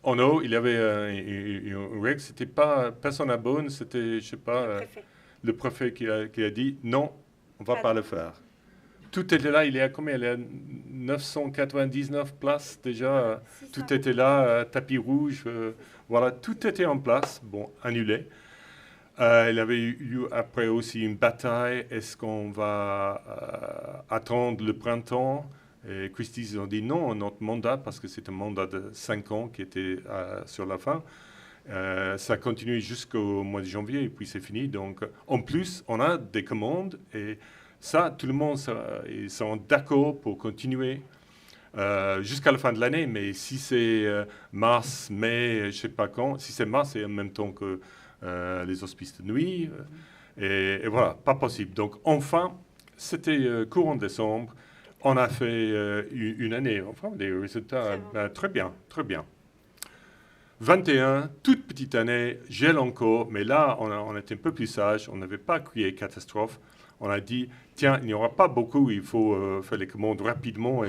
en haut, il y avait une règle, c'était pas personne à Beaune, c'était, je sais pas, Préfet. le préfet qui a dit non, on va pas le faire. Tout était là, il y a combien? Il y a 999 places déjà, 600. tout était là, tapis rouge, voilà, tout était en place, bon, annulé. Il y avait eu après aussi une bataille, est-ce qu'on va attendre le printemps? Et Christie's ont dit non, notre mandat, parce que c'est un mandat de 5 ans qui était sur la fin, ça continue jusqu'au mois de janvier et puis c'est fini. Donc, en plus, on a des commandes et ça, tout le monde ils sont d'accord pour continuer jusqu'à la fin de l'année. Mais si c'est mars, mai, je ne sais pas quand, si c'est mars, c'est en même temps que les hospices de nuit. Et voilà, pas possible. Donc, enfin, c'était courant décembre. On a fait une année, enfin, des résultats très bien, très bien. 21, toute petite année, gel encore, mais là, on était un peu plus sage, on n'avait pas crié catastrophe. On a dit, tiens, il n'y aura pas beaucoup, il faut faire les commandes rapidement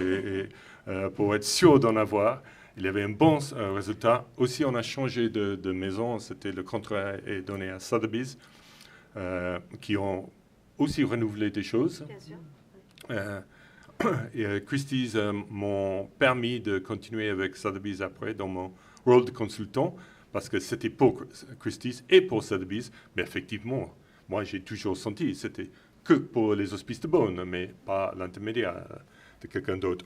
pour être sûr d'en avoir. Il y avait un bon résultat. Aussi, on a changé de maison, c'était le contrat est donné à Sotheby's, qui ont aussi renouvelé des choses. Bien sûr. Et Christie's m'ont permis de continuer avec Sotheby's après dans mon rôle de consultant, parce que c'était pour Christie's et pour Sotheby's, mais effectivement, moi j'ai toujours senti, c'était que pour les hospices de Beaune, mais pas l'intermédiaire de quelqu'un d'autre.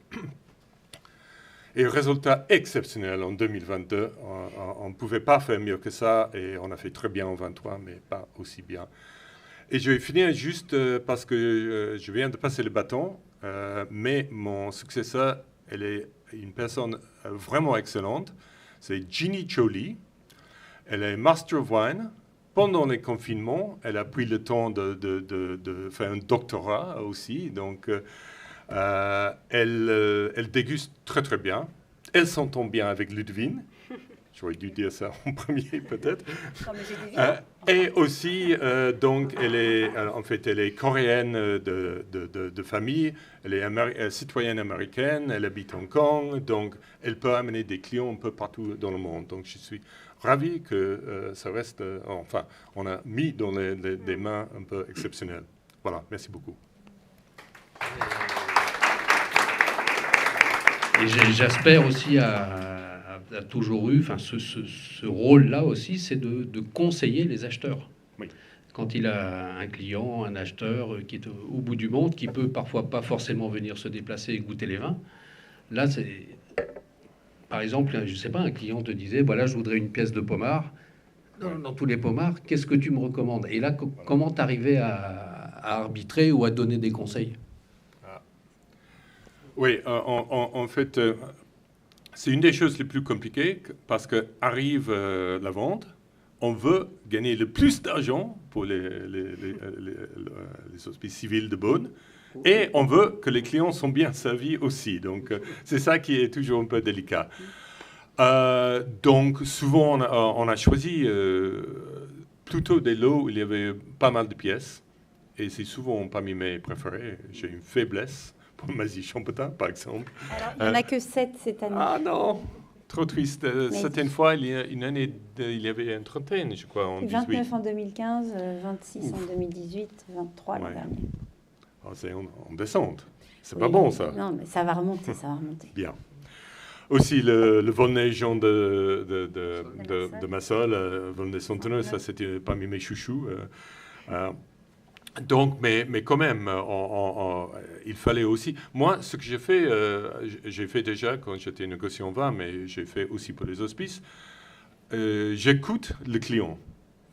Et résultat exceptionnel en 2022, on ne pouvait pas faire mieux que ça, et on a fait très bien en 23, mais pas aussi bien. Et je vais finir juste parce que je viens de passer le bâton, mais mon successeur, elle est une personne vraiment excellente. C'est Ginny Choli. Elle est Master of Wine. Pendant les confinements, elle a pris le temps de faire un doctorat aussi. Donc, elle déguste très, très bien. Elle s'entend bien avec Ludwine. J'aurais dû dire ça en premier, peut-être. Non, mais j'ai des vidéos. Et aussi, donc, elle est coréenne de famille, elle est citoyenne américaine, elle habite Hong Kong, donc elle peut amener des clients un peu partout dans le monde. Donc, je suis ravi que ça reste, enfin, on a mis dans des mains un peu exceptionnelles. Voilà, merci beaucoup. Et Jasper aussi a toujours eu, enfin, ce rôle-là aussi, c'est de conseiller les acheteurs. Oui. Quand il a un client, un acheteur qui est au bout du monde, qui peut parfois pas forcément venir se déplacer et goûter les vins, là, c'est... Par exemple, je sais pas, un client te disait, voilà, je voudrais une pièce de pommard. Dans tous les pommards, qu'est-ce que tu me recommandes? Et là, comment t'arrivais à arbitrer ou à donner des conseils? Oui, en fait, c'est une des choses les plus compliquées parce que arrive la vente, on veut gagner le plus d'argent pour les hospices civils de Beaune et on veut que les clients sont bien servis aussi. Donc, c'est ça qui est toujours un peu délicat. Donc, souvent, on a choisi plutôt des lots où il y avait pas mal de pièces et c'est souvent parmi mes préférés. J'ai une faiblesse pour Mazie Champetin, par exemple. Alors, il n'y en a que 7 cette année. Ah non, trop triste. Certaines fois, il y a une année, il y avait une trentaine, je crois, en 29 18. en 2015, 26 en 2018, 23 l'an Ouais. dernier. Ah, c'est en descente. C'est Oui, pas bon, ça. Non, mais ça va remonter, ça va remonter. Bien. Aussi, le Volnay-Jean de Massol, Volnay-Sonteneux, ça c'était parmi mes chouchous. Donc, mais quand même, il fallait aussi... Moi, ce que j'ai fait déjà quand j'étais négociant en vin, mais j'ai fait aussi pour les hospices, j'écoute le client.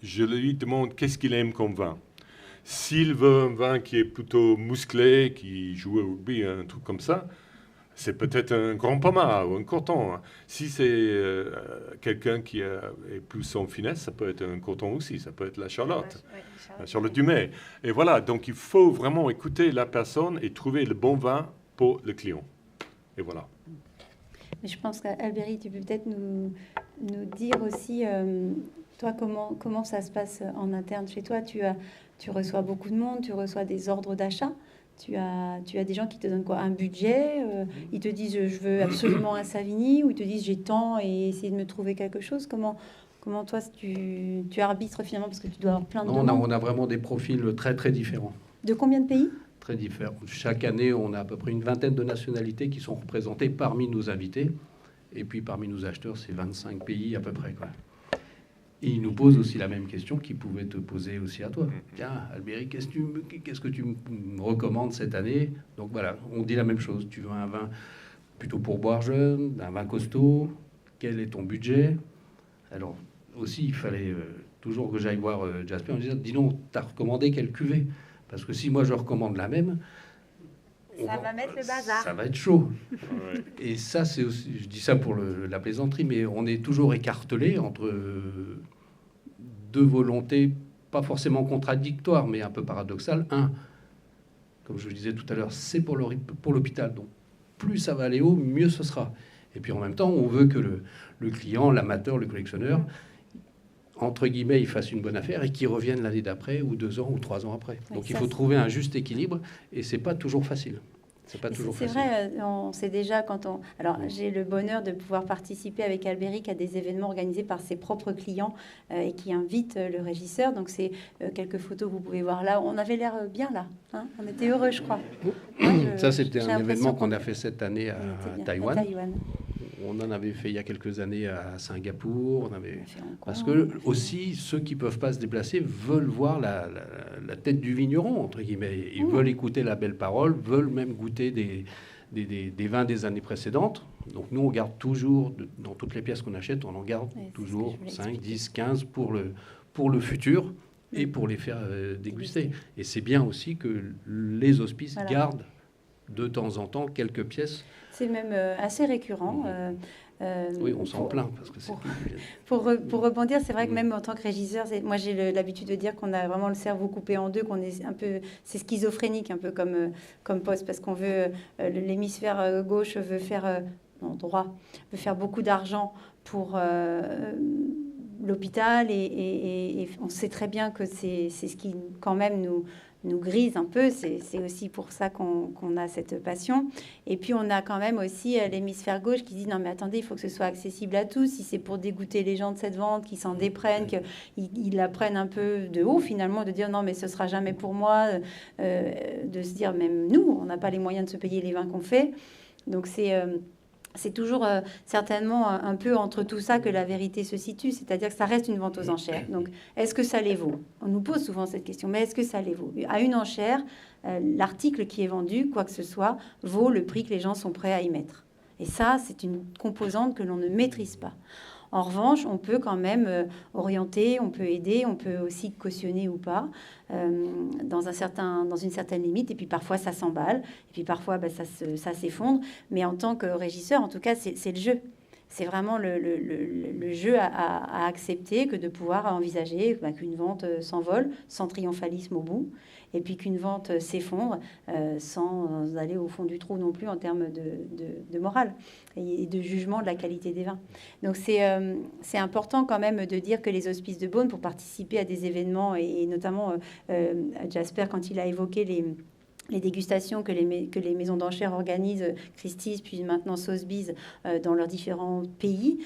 Je lui demande qu'est-ce qu'il aime comme vin. S'il veut un vin qui est plutôt musclé, qui joue au rugby, un truc comme ça, c'est peut-être un grand pommard ou un coton. Si c'est quelqu'un qui est plus en finesse, ça peut être un coton aussi, ça peut être la Charlotte. Ouais, Charlotte Dumais. Et voilà, donc il faut vraiment écouter la personne et trouver le bon vin pour le client. Et voilà. Mais je pense qu'Alberi, tu peux peut-être nous dire aussi, toi, comment ça se passe en interne chez toi. Tu reçois beaucoup de monde, tu reçois des ordres d'achat. Tu as des gens qui te donnent quoi? Un budget, ils te disent je veux absolument un Savigny, ou ils te disent j'ai tant et essayer de me trouver quelque chose. Comment toi tu arbitres finalement, parce que tu dois avoir plein de Non, demandes. on a vraiment des profils très très différents. De combien de pays? Très différents. Chaque année, on a à peu près une vingtaine de nationalités qui sont représentées parmi nos invités. Et puis parmi nos acheteurs, c'est 25 pays à peu près, quoi. Et ils nous posent aussi la même question qu'ils pouvaient te poser aussi à toi. Tiens, Albéric, qu'est-ce que tu me recommandes cette année? Donc voilà, on dit la même chose. Tu veux un vin plutôt pour boire jeune, un vin costaud? Quel est ton budget? Alors aussi, il fallait toujours que j'aille voir Jasper en disant, dis donc, t'as recommandé quelle cuvée? Parce que si moi je recommande la même, Ça va mettre le bazar. ça va être chaud. Ouais. Et ça, c'est aussi, je dis ça pour la plaisanterie, mais on est toujours écartelé entre deux volontés, pas forcément contradictoires, mais un peu paradoxales. Un, comme je le disais tout à l'heure, c'est pour l'hôpital, donc plus ça va aller haut, mieux ce sera. Et puis en même temps, on veut que le client, l'amateur, le collectionneur, entre guillemets, il fasse une bonne affaire et qu'il revienne l'année d'après, ou 2 ans, ou 3 ans après. Oui, Donc il ça, faut c'est- trouver un juste équilibre, et c'est pas toujours facile. C'est pas toujours C'est facile. vrai, on sait déjà quand on... Alors, j'ai le bonheur de pouvoir participer avec Albéric à des événements organisés par ses propres clients et qui invitent le régisseur. Donc, c'est quelques photos que vous pouvez voir là. On avait l'air bien là. Hein, on était heureux, je crois. Moi, Ça, c'était j'ai un l'impression événement qu'on qu'on a fait cette année on était bien. Taïwan. À Taïwan. On en avait fait il y a quelques années à Singapour. On avait... On a fait Hong Kong, Parce on que a fait- aussi, ceux qui peuvent pas se déplacer veulent voir la tête du vigneron, entre guillemets. Ils veulent écouter la belle parole, veulent même goûter des vins des années précédentes. Donc nous, on garde toujours, dans toutes les pièces qu'on achète, on en garde Ouais, c'est ce que toujours je voulais 5, expliquer. 10, 15 pour le futur et pour les faire déguster. Et c'est bien aussi que les hospices Voilà. gardent de temps en temps quelques pièces. C'est même assez récurrent. Oui, on s'en pour- plaint parce que c'est pour- plus... Pour rebondir, c'est vrai que Mm. même en tant que régisseur, moi j'ai l'habitude de dire qu'on a vraiment le cerveau coupé en deux, qu'on est un peu, c'est schizophrénique un peu comme poste, parce qu'on veut, l'hémisphère gauche veut faire, non, droit, veut faire beaucoup d'argent pour l'hôpital et on sait très bien que c'est ce qui quand même nous grise un peu, c'est aussi pour ça qu'on a cette passion. Et puis on a quand même aussi l'hémisphère gauche qui dit non mais attendez, il faut que ce soit accessible à tous. Si c'est pour dégoûter les gens de cette vente, qui s'en déprennent, qu'ils la prennent un peu de haut finalement, de dire non mais ce sera jamais pour moi, de se dire même nous, on n'a pas les moyens de se payer les vins qu'on fait. Donc c'est toujours certainement un peu entre tout ça que la vérité se situe, c'est-à-dire que ça reste une vente aux enchères. Donc, est-ce que ça les vaut? On nous pose souvent cette question, mais est-ce que ça les vaut? À une enchère, l'article qui est vendu, quoi que ce soit, vaut le prix que les gens sont prêts à y mettre. Et ça, c'est une composante que l'on ne maîtrise pas. En revanche, on peut quand même orienter, on peut aider, on peut aussi cautionner ou pas dans une certaine limite. Et puis parfois, ça s'emballe. Et puis parfois, ça s'effondre. Mais en tant que régisseur, en tout cas, c'est le jeu. C'est vraiment le jeu à accepter que de pouvoir envisager qu'une vente s'envole sans triomphalisme au bout. Et puis qu'une vente s'effondre sans aller au fond du trou non plus en termes de morale et de jugement de la qualité des vins. Donc c'est important quand même de dire que les hospices de Beaune, pour participer à des événements, et notamment Jasper, quand il a évoqué les dégustations que les maisons d'enchères organisent, Christie's, puis maintenant Sotheby's, dans leurs différents pays.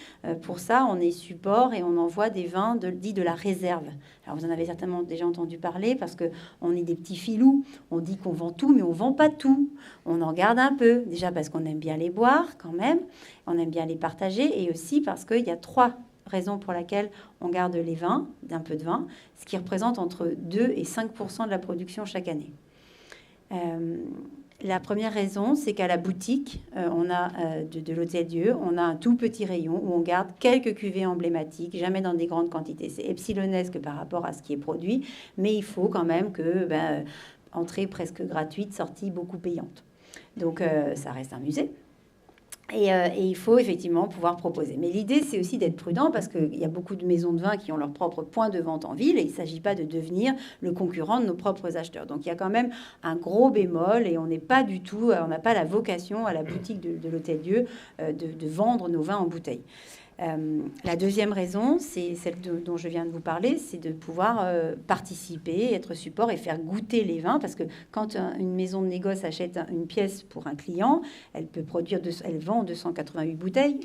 Pour ça, on est support et on envoie des vins dits de la réserve. Alors, vous en avez certainement déjà entendu parler parce qu'on est des petits filous. On dit qu'on vend tout, mais on vend pas tout. On en garde un peu. Déjà parce qu'on aime bien les boire quand même, on aime bien les partager, et aussi parce qu'il y a 3 raisons pour lesquelles on garde les vins, d'un peu de vin, ce qui représente entre 2 et 5% de la production chaque année. La première raison, c'est qu'à la boutique, on a de l'Hôtel-Dieu, on a un tout petit rayon où on garde quelques cuvées emblématiques, jamais dans des grandes quantités. C'est epsilonesque par rapport à ce qui est produit, mais il faut quand même que entrée presque gratuite, sortie beaucoup payante. Donc ça reste un musée. Et il faut effectivement pouvoir proposer. Mais l'idée, c'est aussi d'être prudent parce qu'il y a beaucoup de maisons de vin qui ont leur propre point de vente en ville et il ne s'agit pas de devenir le concurrent de nos propres acheteurs. Donc il y a quand même un gros bémol et on n'est pas du tout, on n'a pas la vocation à la boutique de l'Hôtel-Dieu de vendre nos vins en bouteille. La deuxième raison, c'est celle dont je viens de vous parler, c'est de pouvoir participer, être support et faire goûter les vins, parce que quand une maison de négoce achète une pièce pour un client, elle peut produire, elle vend 288 bouteilles,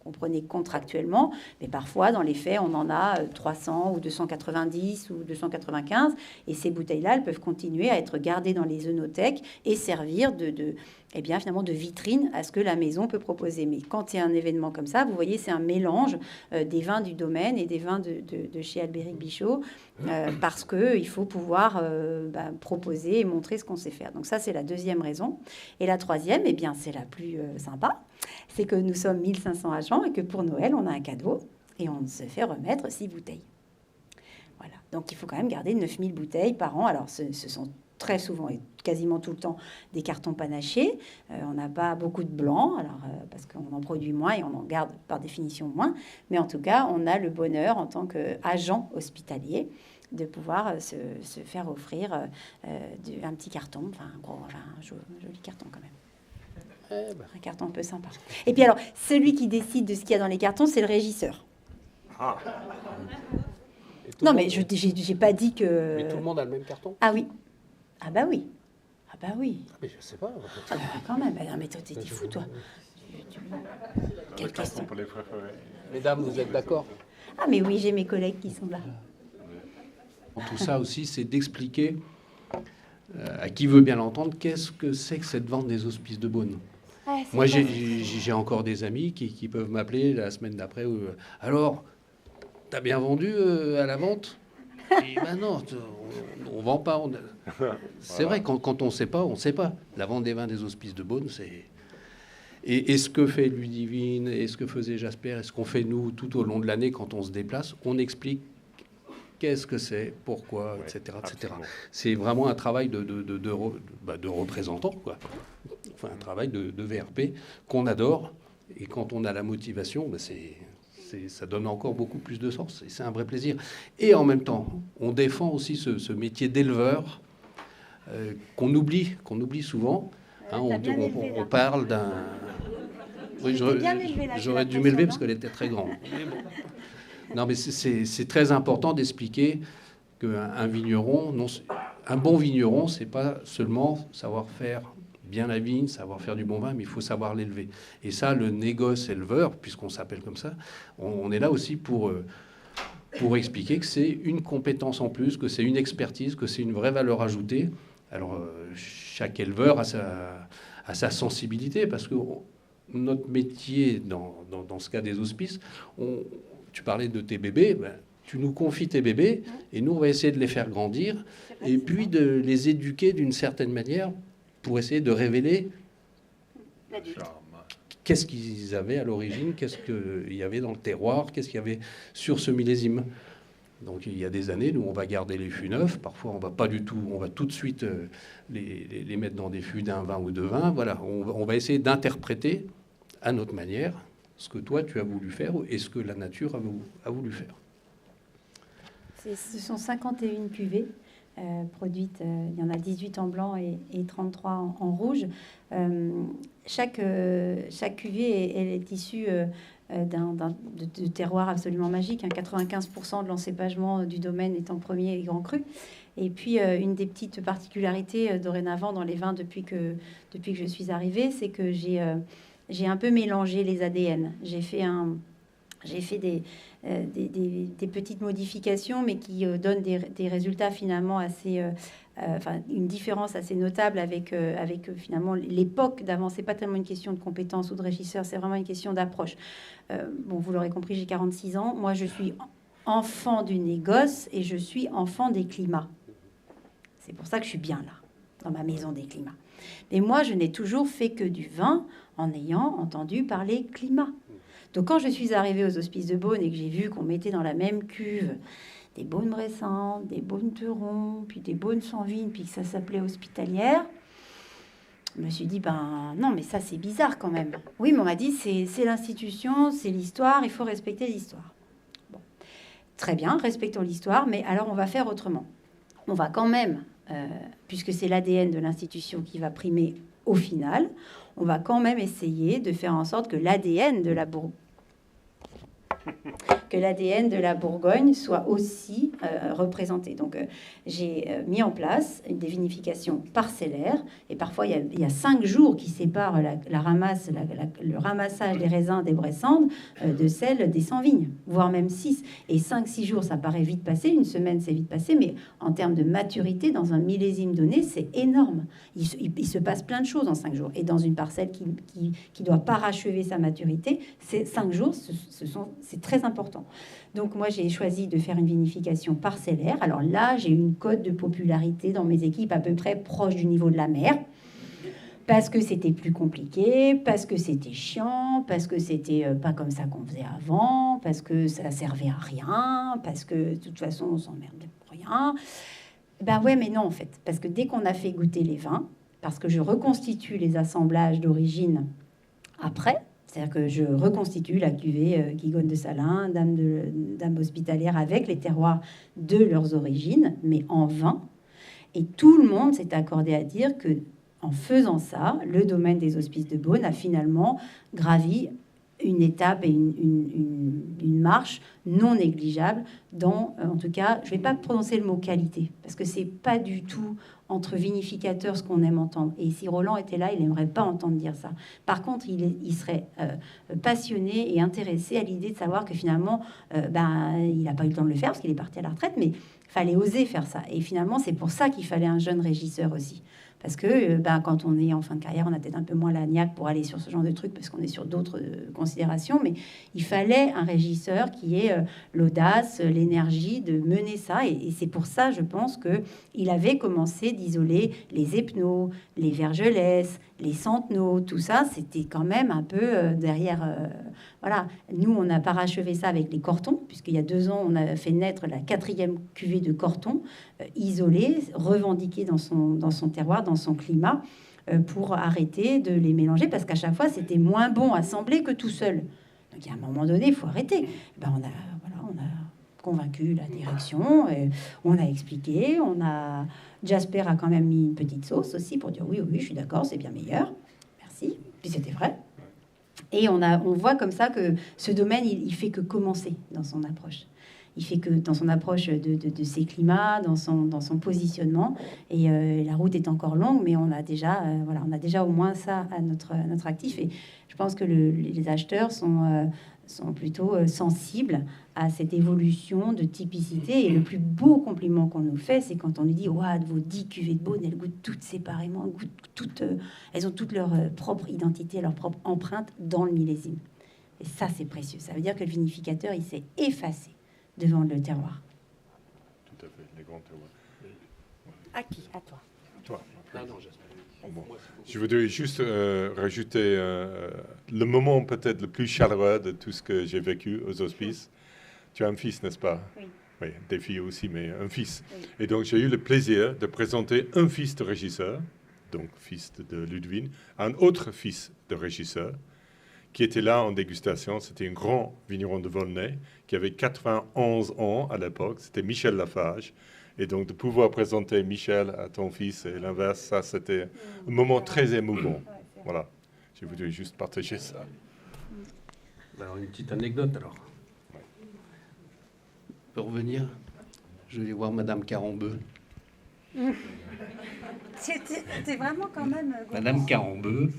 comprenez contractuellement, mais parfois dans les faits on en a 300 ou 290 ou 295, et ces bouteilles-là, elles peuvent continuer à être gardées dans les œnothèques et servir eh bien, finalement de vitrine à ce que la maison peut proposer. Mais quand il y a un événement comme ça, vous voyez, c'est un mélange des vins du domaine et des vins de chez Albéric Bichot, parce qu'il faut pouvoir proposer et montrer ce qu'on sait faire. Donc ça, c'est la deuxième raison. Et la troisième, eh bien, c'est la plus sympa, c'est que nous sommes 1500 agents et que pour Noël, on a un cadeau et on se fait remettre 6 bouteilles. Voilà. Donc il faut quand même garder 9000 bouteilles par an. Alors ce sont très souvent et quasiment tout le temps des cartons panachés. On n'a pas beaucoup de blancs, alors, parce qu'on en produit moins et on en garde par définition moins. Mais en tout cas, on a le bonheur en tant qu'agent hospitalier de pouvoir se faire offrir un petit carton, un joli carton quand même. Un carton un peu sympa. Et puis alors, celui qui décide de ce qu'il y a dans les cartons, c'est le régisseur. Non, mais j'ai pas dit que... Mais tout le monde a le même carton? Ah oui. Ah bah oui. Ah bah oui. Mais je sais pas. Ah bah quand même. Non, mais toi, t'es fou, toi. Quelle question. Pour les préférés. Mesdames, vous êtes d'accord? Ah mais oui, j'ai mes collègues qui sont là. Tout ça aussi, c'est d'expliquer à qui veut bien l'entendre qu'est-ce que c'est que cette vente des hospices de Beaune. Moi, j'ai encore des amis qui peuvent m'appeler la semaine d'après. Alors, t'as bien vendu à la vente? Et ben non, on vend pas. C'est vrai, quand on ne sait pas, on ne sait pas. La vente des vins des hospices de Beaune, c'est... Et ce que fait Ludivine, et ce que faisait Jasper, et ce qu'on fait nous tout au long de l'année quand on se déplace, on explique qu'est-ce que c'est, pourquoi, etc., etc. C'est vraiment un travail de représentant, quoi. Enfin, un travail de VRP qu'on adore. Et quand on a la motivation, ça donne encore beaucoup plus de sens. Et c'est un vrai plaisir. Et en même temps, on défend aussi ce métier d'éleveur qu'on oublie souvent. Hein, on parle d'un... Oui, j'aurais dû m'élever parce qu'elle était très grande. Mais bon. Non, mais c'est très important d'expliquer qu'un vigneron, un bon vigneron, c'est pas seulement savoir faire bien la vigne, savoir faire du bon vin, mais il faut savoir l'élever. Et ça, le négoce éleveur, puisqu'on s'appelle comme ça, on est là aussi pour expliquer que c'est une compétence en plus, que c'est une expertise, que c'est une vraie valeur ajoutée. Alors, chaque éleveur a sa sensibilité, parce que notre métier, dans ce cas des hospices, tu parlais de tes bébés, tu nous confies tes bébés, et nous, on va essayer de les faire grandir, et puis de les éduquer d'une certaine manière pour essayer de révéler qu'est-ce qu'ils avaient à l'origine, qu'est-ce qu'il y avait dans le terroir, qu'est-ce qu'il y avait sur ce millésime. Donc il y a des années, nous, on va garder les fûts neufs. Parfois, on va pas du tout, on va tout de suite les mettre dans des fûts d'un vin ou de vin. Voilà, on va essayer d'interpréter à notre manière ce que toi, tu as voulu faire et ce que la nature a voulu faire. Ce sont 51 cuvées produites. Il y en a 18 en blanc et 33 en rouge. Chaque cuvée, elle est issue de terroir absolument magique. 95% de l'encépagement du domaine étant premier et grand cru. Et puis, une des petites particularités dorénavant dans les vins depuis que je suis arrivée, c'est que j'ai un peu mélangé les ADN. J'ai fait des petites modifications, mais qui donnent des résultats finalement assez... une différence assez notable avec finalement l'époque d'avant. C'est pas tellement une question de compétence ou de régisseur, c'est vraiment une question d'approche. Vous l'aurez compris, j'ai 46 ans. Moi, je suis enfant du négoce et je suis enfant des climats. C'est pour ça que je suis bien là, dans ma maison des climats. Mais moi, je n'ai toujours fait que du vin en ayant entendu parler climat. Donc, quand je suis arrivée aux Hospices de Beaune et que j'ai vu qu'on mettait dans la même cuve des Beaunes Bressantes, des Beaunes Teuron, puis des Beaunes sans vigne, puis que ça s'appelait Hospitalière, je me suis dit, non, mais ça, c'est bizarre quand même. Oui, mais on m'a dit, c'est l'institution, c'est l'histoire, il faut respecter l'histoire. Bon, très bien, respectons l'histoire, mais alors on va faire autrement. On va quand même, puisque c'est l'ADN de l'institution qui va primer au final, on va quand même essayer de faire en sorte que l'ADN de la que l'ADN de la Bourgogne soit aussi représenté. Donc, j'ai mis en place des vinifications parcellaires, et parfois, il y a 5 jours qui séparent le ramassage des raisins des Bressandes de celle des 100 vignes, voire même 6. Et 5-6 jours, ça paraît vite passé, une semaine, c'est vite passé, mais en termes de maturité, dans un millésime donné, c'est énorme. Il se passe plein de choses en 5 jours. Et dans une parcelle qui doit parachever sa maturité, c'est 5 jours, c'est très important. Donc moi, j'ai choisi de faire une vinification parcellaire. Alors là, j'ai une cote de popularité dans mes équipes à peu près proche du niveau de la mer, parce que c'était plus compliqué, parce que c'était chiant, parce que c'était pas comme ça qu'on faisait avant, parce que ça servait à rien, parce que de toute façon, on s'emmerdait pour rien. Ben ouais, mais non, en fait. Parce que dès qu'on a fait goûter les vins, parce que je reconstitue les assemblages d'origine après, c'est-à-dire que je reconstitue la cuvée Guigonne de Salins, Dame hospitalière, avec les terroirs de leurs origines, mais en vin. Et tout le monde s'est accordé à dire que, en faisant ça, le domaine des Hospices de Beaune a finalement gravi une étape et une marche non négligeable dans, en tout cas, je ne vais pas prononcer le mot qualité, parce que c'est pas du tout entre vinificateurs ce qu'on aime entendre. Et si Roland était là, il n'aimerait pas entendre dire ça. Par contre, il serait passionné et intéressé à l'idée de savoir que finalement, il n'a pas eu le temps de le faire parce qu'il est parti à la retraite, mais il fallait oser faire ça. Et finalement, c'est pour ça qu'il fallait un jeune régisseur aussi. Parce que quand on est en fin de carrière, on a peut-être un peu moins la niaque pour aller sur ce genre de trucs, parce qu'on est sur d'autres considérations. Mais il fallait un régisseur qui ait l'audace, l'énergie de mener ça. Et c'est pour ça, je pense, qu'il avait commencé d'isoler les épneaux, les vergelès, les centenaux. Tout ça, c'était quand même un peu derrière... Voilà, nous, on a parachevé ça avec les Cortons, puisqu'il y a 2 ans, on a fait naître la 4e cuvée de Cortons, isolée, revendiquée dans son terroir, dans son climat, pour arrêter de les mélanger, parce qu'à chaque fois, c'était moins bon assemblé que tout seul. Donc, il y a un moment donné, il faut arrêter. On a convaincu la direction, et on a expliqué, Jasper a quand même mis une petite sauce aussi pour dire oui, je suis d'accord, c'est bien meilleur. Merci. Puis c'était vrai. Et on voit comme ça que ce domaine, il fait que commencer dans son approche. Il fait que dans son approche de ses climats, dans son positionnement. Et la route est encore longue, mais on a déjà au moins ça à notre actif. Et je pense que les acheteurs sont plutôt sensibles à cette évolution de typicité. Et le plus beau compliment qu'on nous fait, c'est quand on nous dit « Ouah, vos 10 cuvées de Beaune, elles goûtent toutes séparément, elles ont toutes leur propre identité, leur propre empreinte dans le millésime. » Et ça, c'est précieux. Ça veut dire que le vinificateur, il s'est effacé devant le terroir. Tout à fait, les grands terroirs. À qui? À toi. Toi. Non, j'espère. Bon. Je voudrais juste rajouter le moment peut-être le plus chaleureux de tout ce que j'ai vécu aux hospices. Tu as un fils, n'est-ce pas? Oui. Oui, des filles aussi, mais un fils. Oui. Et donc, j'ai eu le plaisir de présenter un fils de régisseur, donc fils de Ludwig, un autre fils de régisseur, qui était là en dégustation. C'était un grand vigneron de Volnay, qui avait 91 ans à l'époque. C'était Michel Lafage. Et donc, de pouvoir présenter Michel à ton fils et l'inverse, ça, c'était un moment très émouvant. Voilà. Je voulais juste partager ça. Alors, une petite anecdote, alors. On peut revenir? Je vais voir Madame Carambeu. C'était vraiment quand même... Madame Carambeu,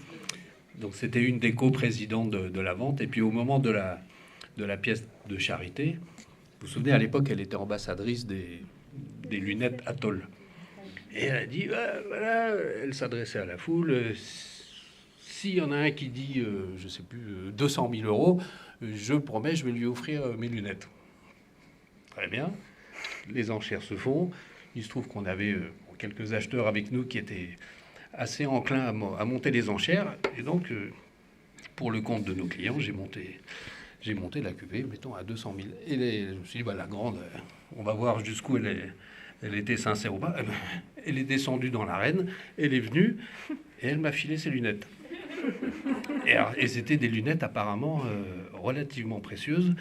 donc c'était une des coprésidentes de la vente. Et puis, au moment de la pièce de charité, vous vous souvenez, à l'époque, elle était ambassadrice des lunettes Atoll. Et elle a dit, voilà, elle s'adressait à la foule, s'il y en a un qui dit, je sais plus, 200 000 euros, je promets, je vais lui offrir mes lunettes. Très bien, les enchères se font. Il se trouve qu'on avait quelques acheteurs avec nous qui étaient assez enclins à monter les enchères. Et donc, pour le compte de nos clients, j'ai monté la cuvée, mettons, à 200 000. Et je me suis dit, la grande, on va voir jusqu'où elle était sincère ou pas. Elle est descendue dans l'arène, elle est venue, et elle m'a filé ses lunettes. Et c'était des lunettes apparemment relativement précieuses.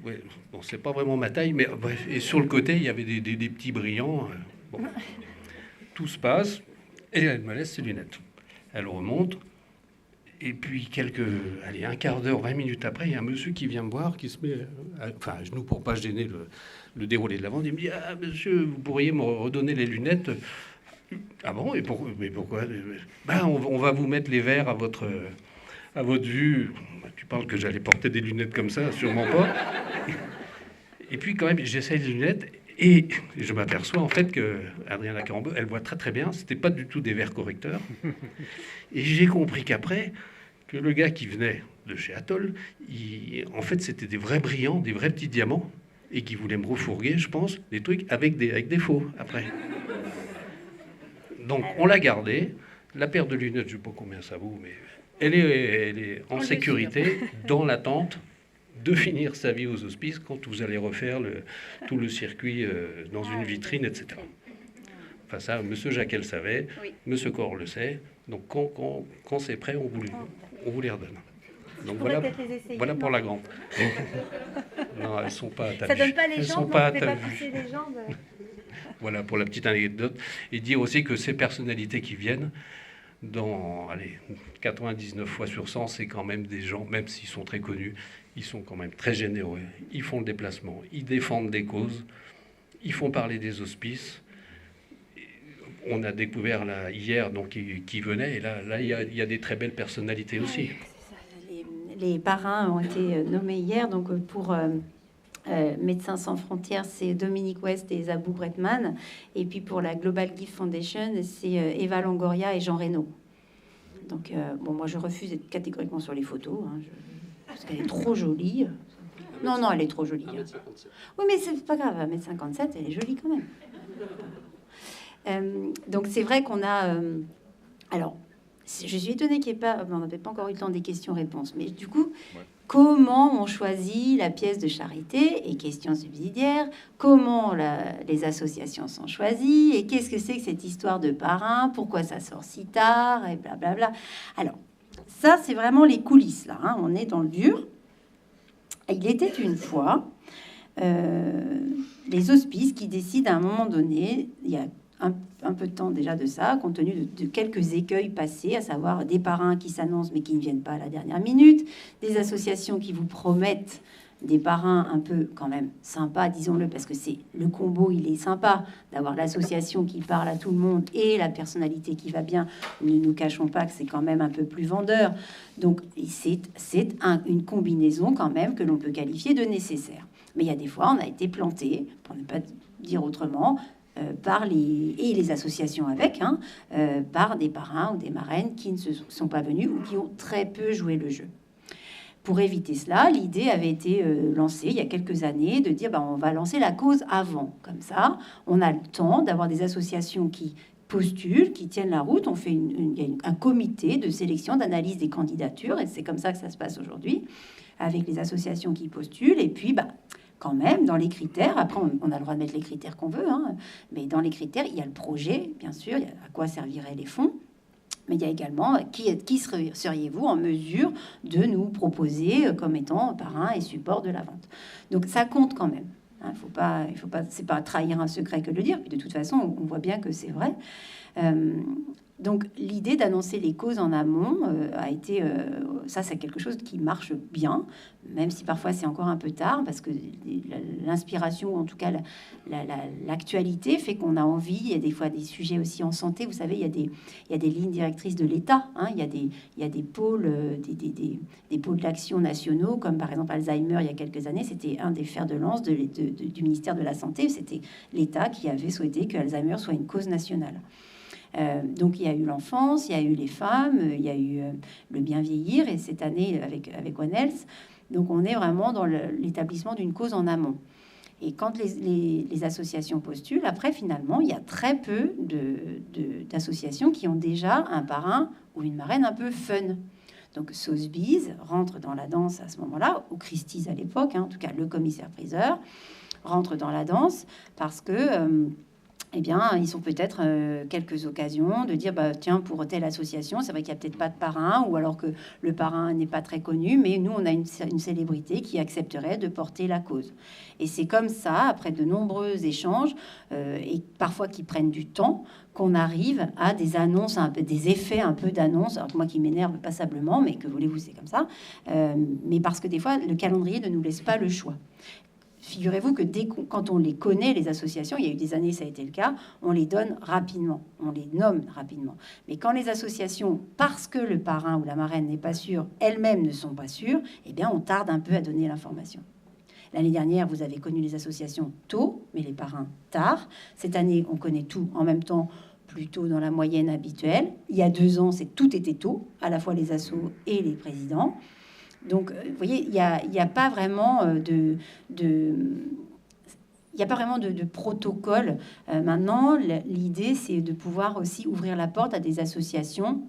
Ouais, bon, c'est pas vraiment ma taille, mais bref. Et sur le côté, il y avait des petits brillants. Bon. Tout se passe, et elle me laisse ses lunettes. Elle remonte, Et puis, un quart d'heure, 20 minutes après, il y a un monsieur qui vient me voir, qui se met à genoux pour pas gêner le déroulé de la vente. Il me dit: ah, monsieur, vous pourriez me redonner les lunettes? Ah bon? Mais pourquoi? Ben, on va vous mettre les verres à votre vue. Tu parles que j'allais porter des lunettes comme ça? Sûrement pas. Et puis, quand même, j'essaye les lunettes. Et je m'aperçois en fait que Adriana Carambeu, elle voit très très bien. C'était pas du tout des verres correcteurs. Et j'ai compris qu'après, que le gars qui venait de chez Atoll, en fait, c'était des vrais brillants, des vrais petits diamants, et qui voulait me refourguer, je pense, des trucs avec des faux après. Donc on l'a gardé. La paire de lunettes, je ne sais pas combien ça vaut, mais elle est en sécurité dans l'attente de finir sa vie aux hospices quand vous allez refaire tout le circuit dans une vitrine, etc. Enfin ça, M. Jacquet le savait, Oui. M. Corr le sait. Donc quand c'est prêt, on vous les redonne. Donc pourrait voilà, peut-être les essayer, voilà pour non la grande. Non, elles sont pas Ça attanues. donne pas les Elles jambes, sont non, pas vous pouvez pas attanues. pousser les jambes. Voilà pour la petite anecdote. Et dire aussi que ces personnalités qui viennent, dans 99 fois sur 100, c'est quand même des gens, même s'ils sont très connus, ils sont quand même très généreux. Ils font le déplacement, ils défendent des causes, ils font parler des hospices. On a découvert là, hier donc, qui venaient, et là il y a des très belles personnalités aussi. C'est ça, les parrains ont été nommés hier, donc pour Médecins sans frontières, c'est Dominique West et Zabou Bretman, et puis pour la Global Gift Foundation, c'est Eva Longoria et Jean Reynaud. Donc bon, moi je refuse d'être catégoriquement sur les photos, hein, parce qu'elle est trop jolie. Non, elle est trop jolie. 1m57. Oui, mais c'est pas grave, 1m57, elle est jolie quand même. Donc c'est vrai qu'on a... alors, je suis étonnée qu'il n'y ait pas... on n'avait pas encore eu le temps des questions-réponses, mais du coup, comment on choisit la pièce de charité et questions subsidiaires? Comment les associations sont choisies? Et qu'est-ce que c'est que cette histoire de parrain? Pourquoi ça sort si tard? Et blablabla. Alors, ça, c'est vraiment les coulisses, là. Hein. On est dans le dur. Il était une fois les hospices qui décident à un moment donné, il y a un peu de temps déjà de ça, compte tenu de quelques écueils passés, à savoir des parrains qui s'annoncent mais qui ne viennent pas à la dernière minute, des associations qui vous promettent des parrains un peu quand même sympas, disons-le, parce que c'est le combo, il est sympa d'avoir l'association qui parle à tout le monde et la personnalité qui va bien. Ne nous cachons pas que c'est quand même un peu plus vendeur. Donc c'est une combinaison quand même que l'on peut qualifier de nécessaire. Mais il y a des fois, on a été planté, pour ne pas dire autrement, par les associations avec, par des parrains ou des marraines qui ne se sont pas venus ou qui ont très peu joué le jeu. Pour éviter cela, l'idée avait été lancée il y a quelques années de dire on va lancer la cause avant. Comme ça, on a le temps d'avoir des associations qui postulent, qui tiennent la route. On fait il y a un comité de sélection, d'analyse des candidatures, et c'est comme ça que ça se passe aujourd'hui, avec les associations qui postulent. Et puis, quand même, dans les critères, après, on a le droit de mettre les critères qu'on veut, mais dans les critères, il y a le projet, bien sûr, il y a à quoi serviraient les fonds, mais il y a également qui seriez-vous en mesure de nous proposer comme étant parrain et support de la vente. Donc ça compte quand même. Il faut pas, c'est pas trahir un secret que de le dire. Puis de toute façon, on voit bien que c'est vrai. Donc l'idée d'annoncer les causes en amont a été, ça c'est quelque chose qui marche bien, même si parfois c'est encore un peu tard, parce que l'inspiration, ou en tout cas l'actualité fait qu'on a envie. Il y a des fois des sujets aussi en santé, vous savez, il y a des lignes directrices de l'État, il y a des pôles, des pôles d'action nationaux, comme par exemple Alzheimer il y a quelques années, c'était un des fers de lance du ministère de la Santé, c'était l'État qui avait souhaité que Alzheimer soit une cause nationale. Donc il y a eu l'enfance, il y a eu les femmes, il y a eu le bien vieillir, et cette année avec One Health, donc on est vraiment dans l'établissement d'une cause en amont. Et quand les associations postulent, après finalement il y a très peu d'associations qui ont déjà un parrain ou une marraine un peu fun. Donc Sotheby's rentre dans la danse à ce moment-là, ou Christie's à l'époque, en tout cas le commissaire-priseur rentre dans la danse, parce que eh bien, ils sont peut-être quelques occasions de dire, bah, tiens, pour telle association, c'est vrai qu'il n'y a peut-être pas de parrain, ou alors que le parrain n'est pas très connu, mais nous, on a une célébrité qui accepterait de porter la cause. Et c'est comme ça, après de nombreux échanges, et parfois qui prennent du temps, qu'on arrive à des annonces, un peu, des effets un peu d'annonce. Alors que moi qui m'énerve passablement, mais que voulez-vous, c'est comme ça. Mais parce que des fois, le calendrier ne nous laisse pas le choix. Figurez-vous que quand on les connaît, les associations, il y a eu des années, ça a été le cas, on les donne rapidement, on les nomme rapidement. Mais quand les associations, parce que le parrain ou la marraine n'est pas sûr, elles-mêmes ne sont pas sûres, eh bien, on tarde un peu à donner l'information. L'année dernière, vous avez connu les associations tôt, mais les parrains tard. Cette année, on connaît tout en même temps, plutôt dans la moyenne habituelle. Il y a 2 ans, tout était tôt, à la fois les assos et les présidents. Donc, vous voyez, il n'y a pas vraiment de protocole. Maintenant, l'idée, c'est de pouvoir aussi ouvrir la porte à des associations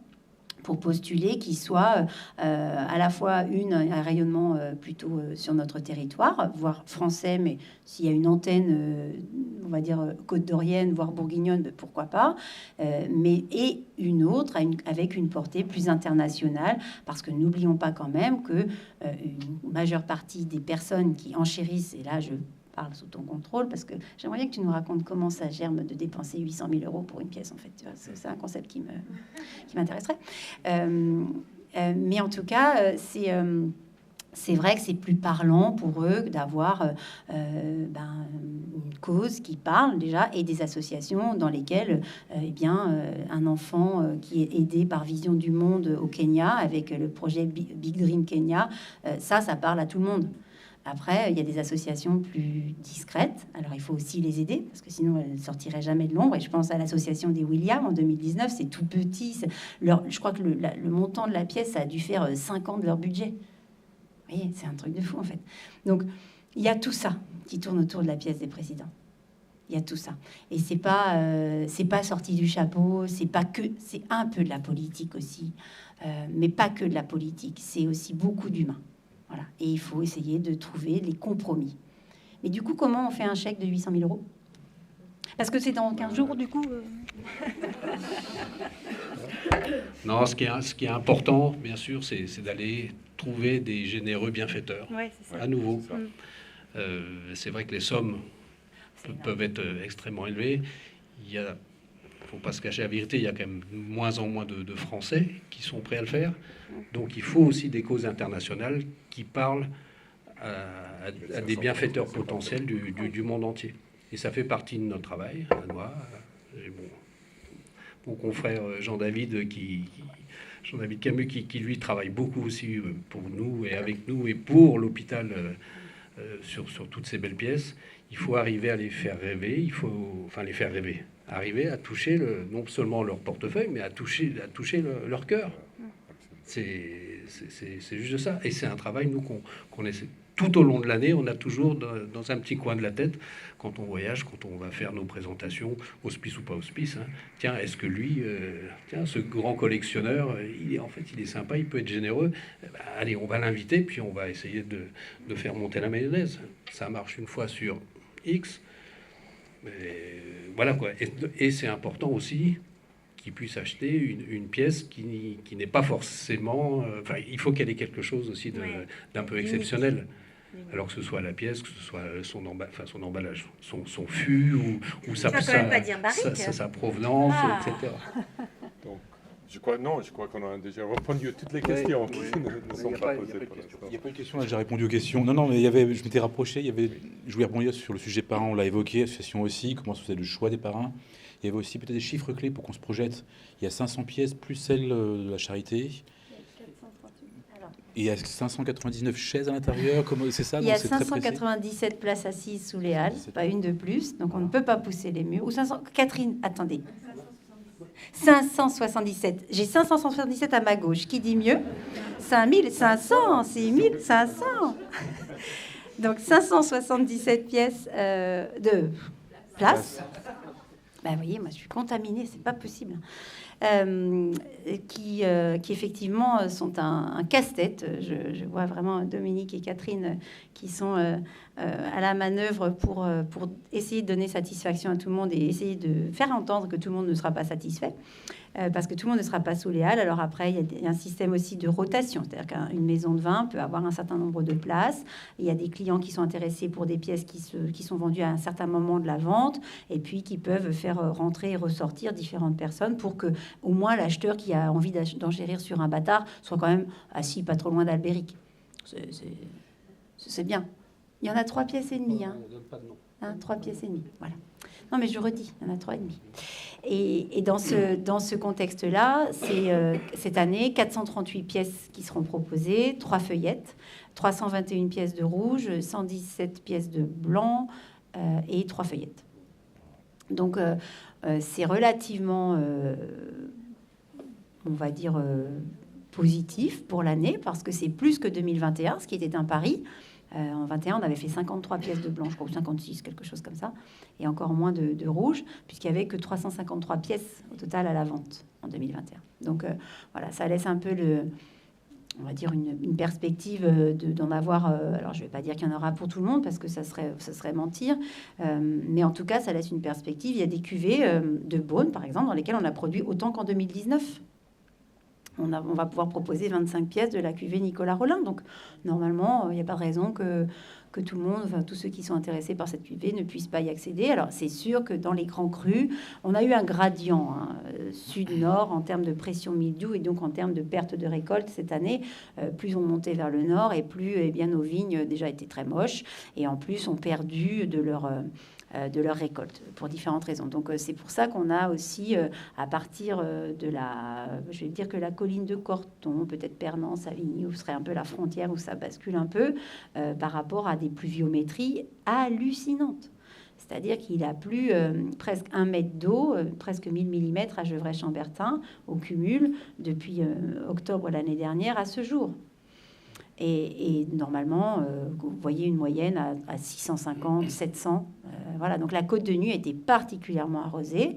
pour postuler, qui soit à la fois un rayonnement plutôt sur notre territoire, voire français, mais s'il y a une antenne, on va dire côte-dorienne, voire bourguignonne, pourquoi pas, et une autre avec une portée plus internationale, parce que n'oublions pas quand même que une majeure partie des personnes qui enchérissent, et là je parle sous ton contrôle, parce que j'aimerais bien que tu nous racontes comment ça germe de dépenser 800 000 euros pour une pièce, en fait. Tu vois, c'est un concept qui m'intéresserait. Mais en tout cas, c'est vrai que c'est plus parlant pour eux d'avoir une cause qui parle déjà, et des associations dans lesquelles un enfant qui est aidé par Vision du Monde au Kenya avec le projet Big Dream Kenya, ça parle à tout le monde. Après, il y a des associations plus discrètes. Alors, il faut aussi les aider, parce que sinon, elles ne sortiraient jamais de l'ombre. Et je pense à l'association des Williams en 2019. C'est tout petit. Je crois que le montant de la pièce, ça a dû faire 5 ans de leur budget. Vous voyez, c'est un truc de fou, en fait. Donc, il y a tout ça qui tourne autour de la pièce des présidents. Il y a tout ça. Et c'est pas sorti du chapeau. C'est un peu de la politique aussi. Mais pas que de la politique. C'est aussi beaucoup d'humain. Voilà. Et il faut essayer de trouver les compromis. Mais du coup, comment on fait un chèque de 800 000 euros? Parce que c'est dans 15 jours, du coup. Non, ce qui est important, bien sûr, c'est d'aller trouver des généreux bienfaiteurs. Ouais, c'est ça. À nouveau. C'est vrai que les sommes peuvent être extrêmement élevées. Faut pas se cacher la vérité, il y a quand même moins en moins de Français qui sont prêts à le faire. Donc il faut aussi des causes internationales qui parlent à des bienfaiteurs potentiels du monde entier. Et ça fait partie de notre travail, à moi. J'ai mon confrère Jean-David Camus qui lui travaille beaucoup aussi pour nous et avec nous et pour l'hôpital sur toutes ces belles pièces. Il faut arriver à les faire rêver, les faire rêver. Arriver à toucher non seulement leur portefeuille, mais à toucher leur cœur. C'est juste ça. Et c'est un travail, nous, qu'on essaie. Tout au long de l'année, on a toujours dans un petit coin de la tête, quand on voyage, quand on va faire nos présentations, hospice ou pas hospice, tiens, est-ce que lui, ce grand collectionneur, il est sympa, il peut être généreux, allez, on va l'inviter, puis on va essayer de faire monter la mayonnaise. Ça marche une fois sur X, mais voilà quoi. Et c'est important aussi qu'ils puissent acheter une pièce qui n'est pas forcément... il faut qu'elle ait quelque chose aussi d'un peu exceptionnel. Alors que ce soit la pièce, que ce soit son emballage, son fût ou sa provenance, etc. Donc, je crois qu'on a déjà répondu à toutes les questions qui ne sont pas posées. Il n'y a pas de question, là, j'ai répondu aux questions. Non, mais je m'étais rapproché, je voulais rebondir sur le sujet parrain, on l'a évoqué, association aussi, comment se faisait le choix des parrains. Il y avait aussi peut-être des chiffres clés pour qu'on se projette. Il y a 500 pièces plus celle de la charité. Et il y a 599 chaises à l'intérieur, c'est ça? Il y a 597 places assises sous les halles, pas une de plus, donc on ne peut pas pousser les murs. Ou 500, Catherine, attendez. 577. J'ai 577 à ma gauche. Qui dit mieux? 5500, c'est 1500. Donc 577 pièces de place. Ben, vous voyez, moi je suis contaminée, c'est pas possible. qui effectivement sont un casse-tête. Je vois vraiment Dominique et Catherine qui sont à la manœuvre pour essayer de donner satisfaction à tout le monde et essayer de faire entendre que tout le monde ne sera pas satisfait. Parce que tout le monde ne sera pas sous les halles. Alors après, il y a un système aussi de rotation. C'est-à-dire qu'une maison de vin peut avoir un certain nombre de places. Il y a des clients qui sont intéressés pour des pièces qui sont vendues à un certain moment de la vente et puis qui peuvent faire rentrer et ressortir différentes personnes pour que au moins l'acheteur qui a envie d'enchérir sur un bâtard soit quand même assis pas trop loin d'Albéric. C'est bien. Il y en a 3 pièces et demie. Hein. On donne pas de nom. 3 pièces et demie. Voilà. Non, mais je redis, il y en a 3 et demi. Et dans ce contexte-là, c'est cette année 438 pièces qui seront proposées, 3 feuillettes, 321 pièces de rouge, 117 pièces de blanc et 3 feuillettes. Donc, c'est relativement, on va dire, positif pour l'année parce que c'est plus que 2021, ce qui était un pari. En 21, on avait fait 53 pièces de blanc, je crois, ou 56, quelque chose comme ça, et encore moins de rouge, puisqu'il n'y avait que 353 pièces au total à la vente en 2021. Donc voilà, ça laisse un peu on va dire une perspective d'en avoir. Alors je ne vais pas dire qu'il y en aura pour tout le monde, parce que ça serait mentir, mais en tout cas, ça laisse une perspective. Il y a des cuvées de Beaune, par exemple, dans lesquelles on a produit autant qu'en 2019. On va pouvoir proposer 25 pièces de la cuvée Nicolas Rolin. Donc, normalement, il n'y a pas de raison que tout le monde, enfin, tous ceux qui sont intéressés par cette cuvée ne puissent pas y accéder. Alors, c'est sûr que dans les grands crus, on a eu un gradient sud-nord en termes de pression mildiou et donc en termes de perte de récolte cette année. Plus on montait vers le nord et plus nos vignes déjà étaient très moches et en plus ont perdu de leur récolte pour différentes raisons. Donc c'est pour ça qu'on a aussi à partir je vais dire que la colline de Corton, peut-être Pernan, Savigny, où serait un peu la frontière où ça bascule un peu par rapport à des pluviométries hallucinantes. C'est-à-dire qu'il a plu presque 1 mètre d'eau, presque 1000 mm à Gevrey-Chambertin au cumul depuis octobre l'année dernière à ce jour. Et normalement, vous voyez une moyenne à 650, 700. Voilà, donc la Côte de Nuit était particulièrement arrosée.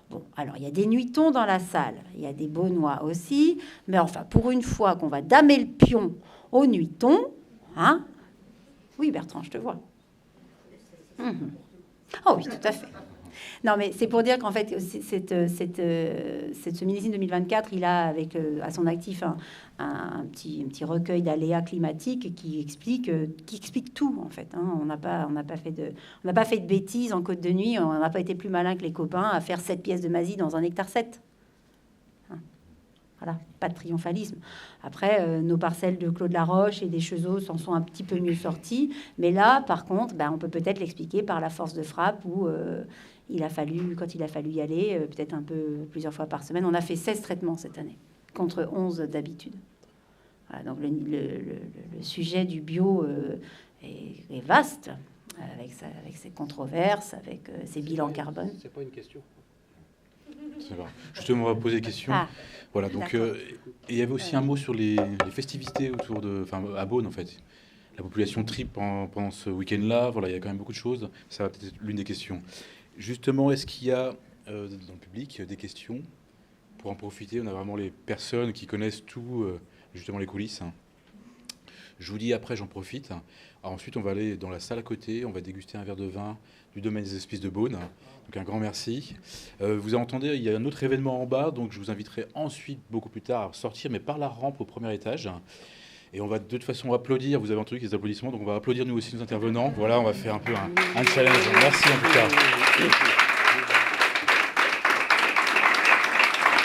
Bon, alors il y a des nuitons dans la salle, il y a des Beaunois aussi, mais enfin, pour une fois qu'on va damer le pion aux nuitons, hein? Oui, Bertrand, je te vois. Oh oui, tout à fait. Non, mais c'est pour dire qu'en fait, ce millésime 2024, il a à son actif un petit recueil d'aléas climatiques qui explique tout, en fait. Hein. On n'a pas fait de bêtises en Côte de Nuit. On n'a pas été plus malin que les copains à faire 7 pièces de masie dans 1,7 hectare. Hein. Voilà, pas de triomphalisme. Après, nos parcelles de Clos de la Roche et des Chezeaux s'en sont un petit peu mieux sorties. Mais là, par contre, on peut peut-être l'expliquer par la force de frappe où... quand il a fallu y aller, peut-être un peu plusieurs fois par semaine, on a fait 16 traitements cette année, contre 11 d'habitude. Voilà, donc le sujet du bio est vaste, avec ses controverses, avec ses bilans carbone. C'est pas une question. Ça va. Justement, on va poser des questions. Ah, voilà, donc il y avait aussi un mot sur les festivités à Beaune, en fait. La population tripe pendant ce week-end-là. Voilà, il y a quand même beaucoup de choses. Ça va peut-être être l'une des questions. Justement, est-ce qu'il y a dans le public des questions? Pour en profiter, on a vraiment les personnes qui connaissent tout, justement les coulisses. Je vous dis après, j'en profite. Alors ensuite, on va aller dans la salle à côté, on va déguster un verre de vin du domaine des Hospices de Beaune. Donc un grand merci. Vous entendez, il y a un autre événement en bas, donc je vous inviterai ensuite, beaucoup plus tard, à sortir, mais par la rampe au premier étage. Et on va de toute façon applaudir, vous avez entendu les applaudissements, donc on va applaudir nous aussi nos intervenants. Voilà, on va faire un peu un challenge. Merci en tout cas.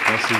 Merci.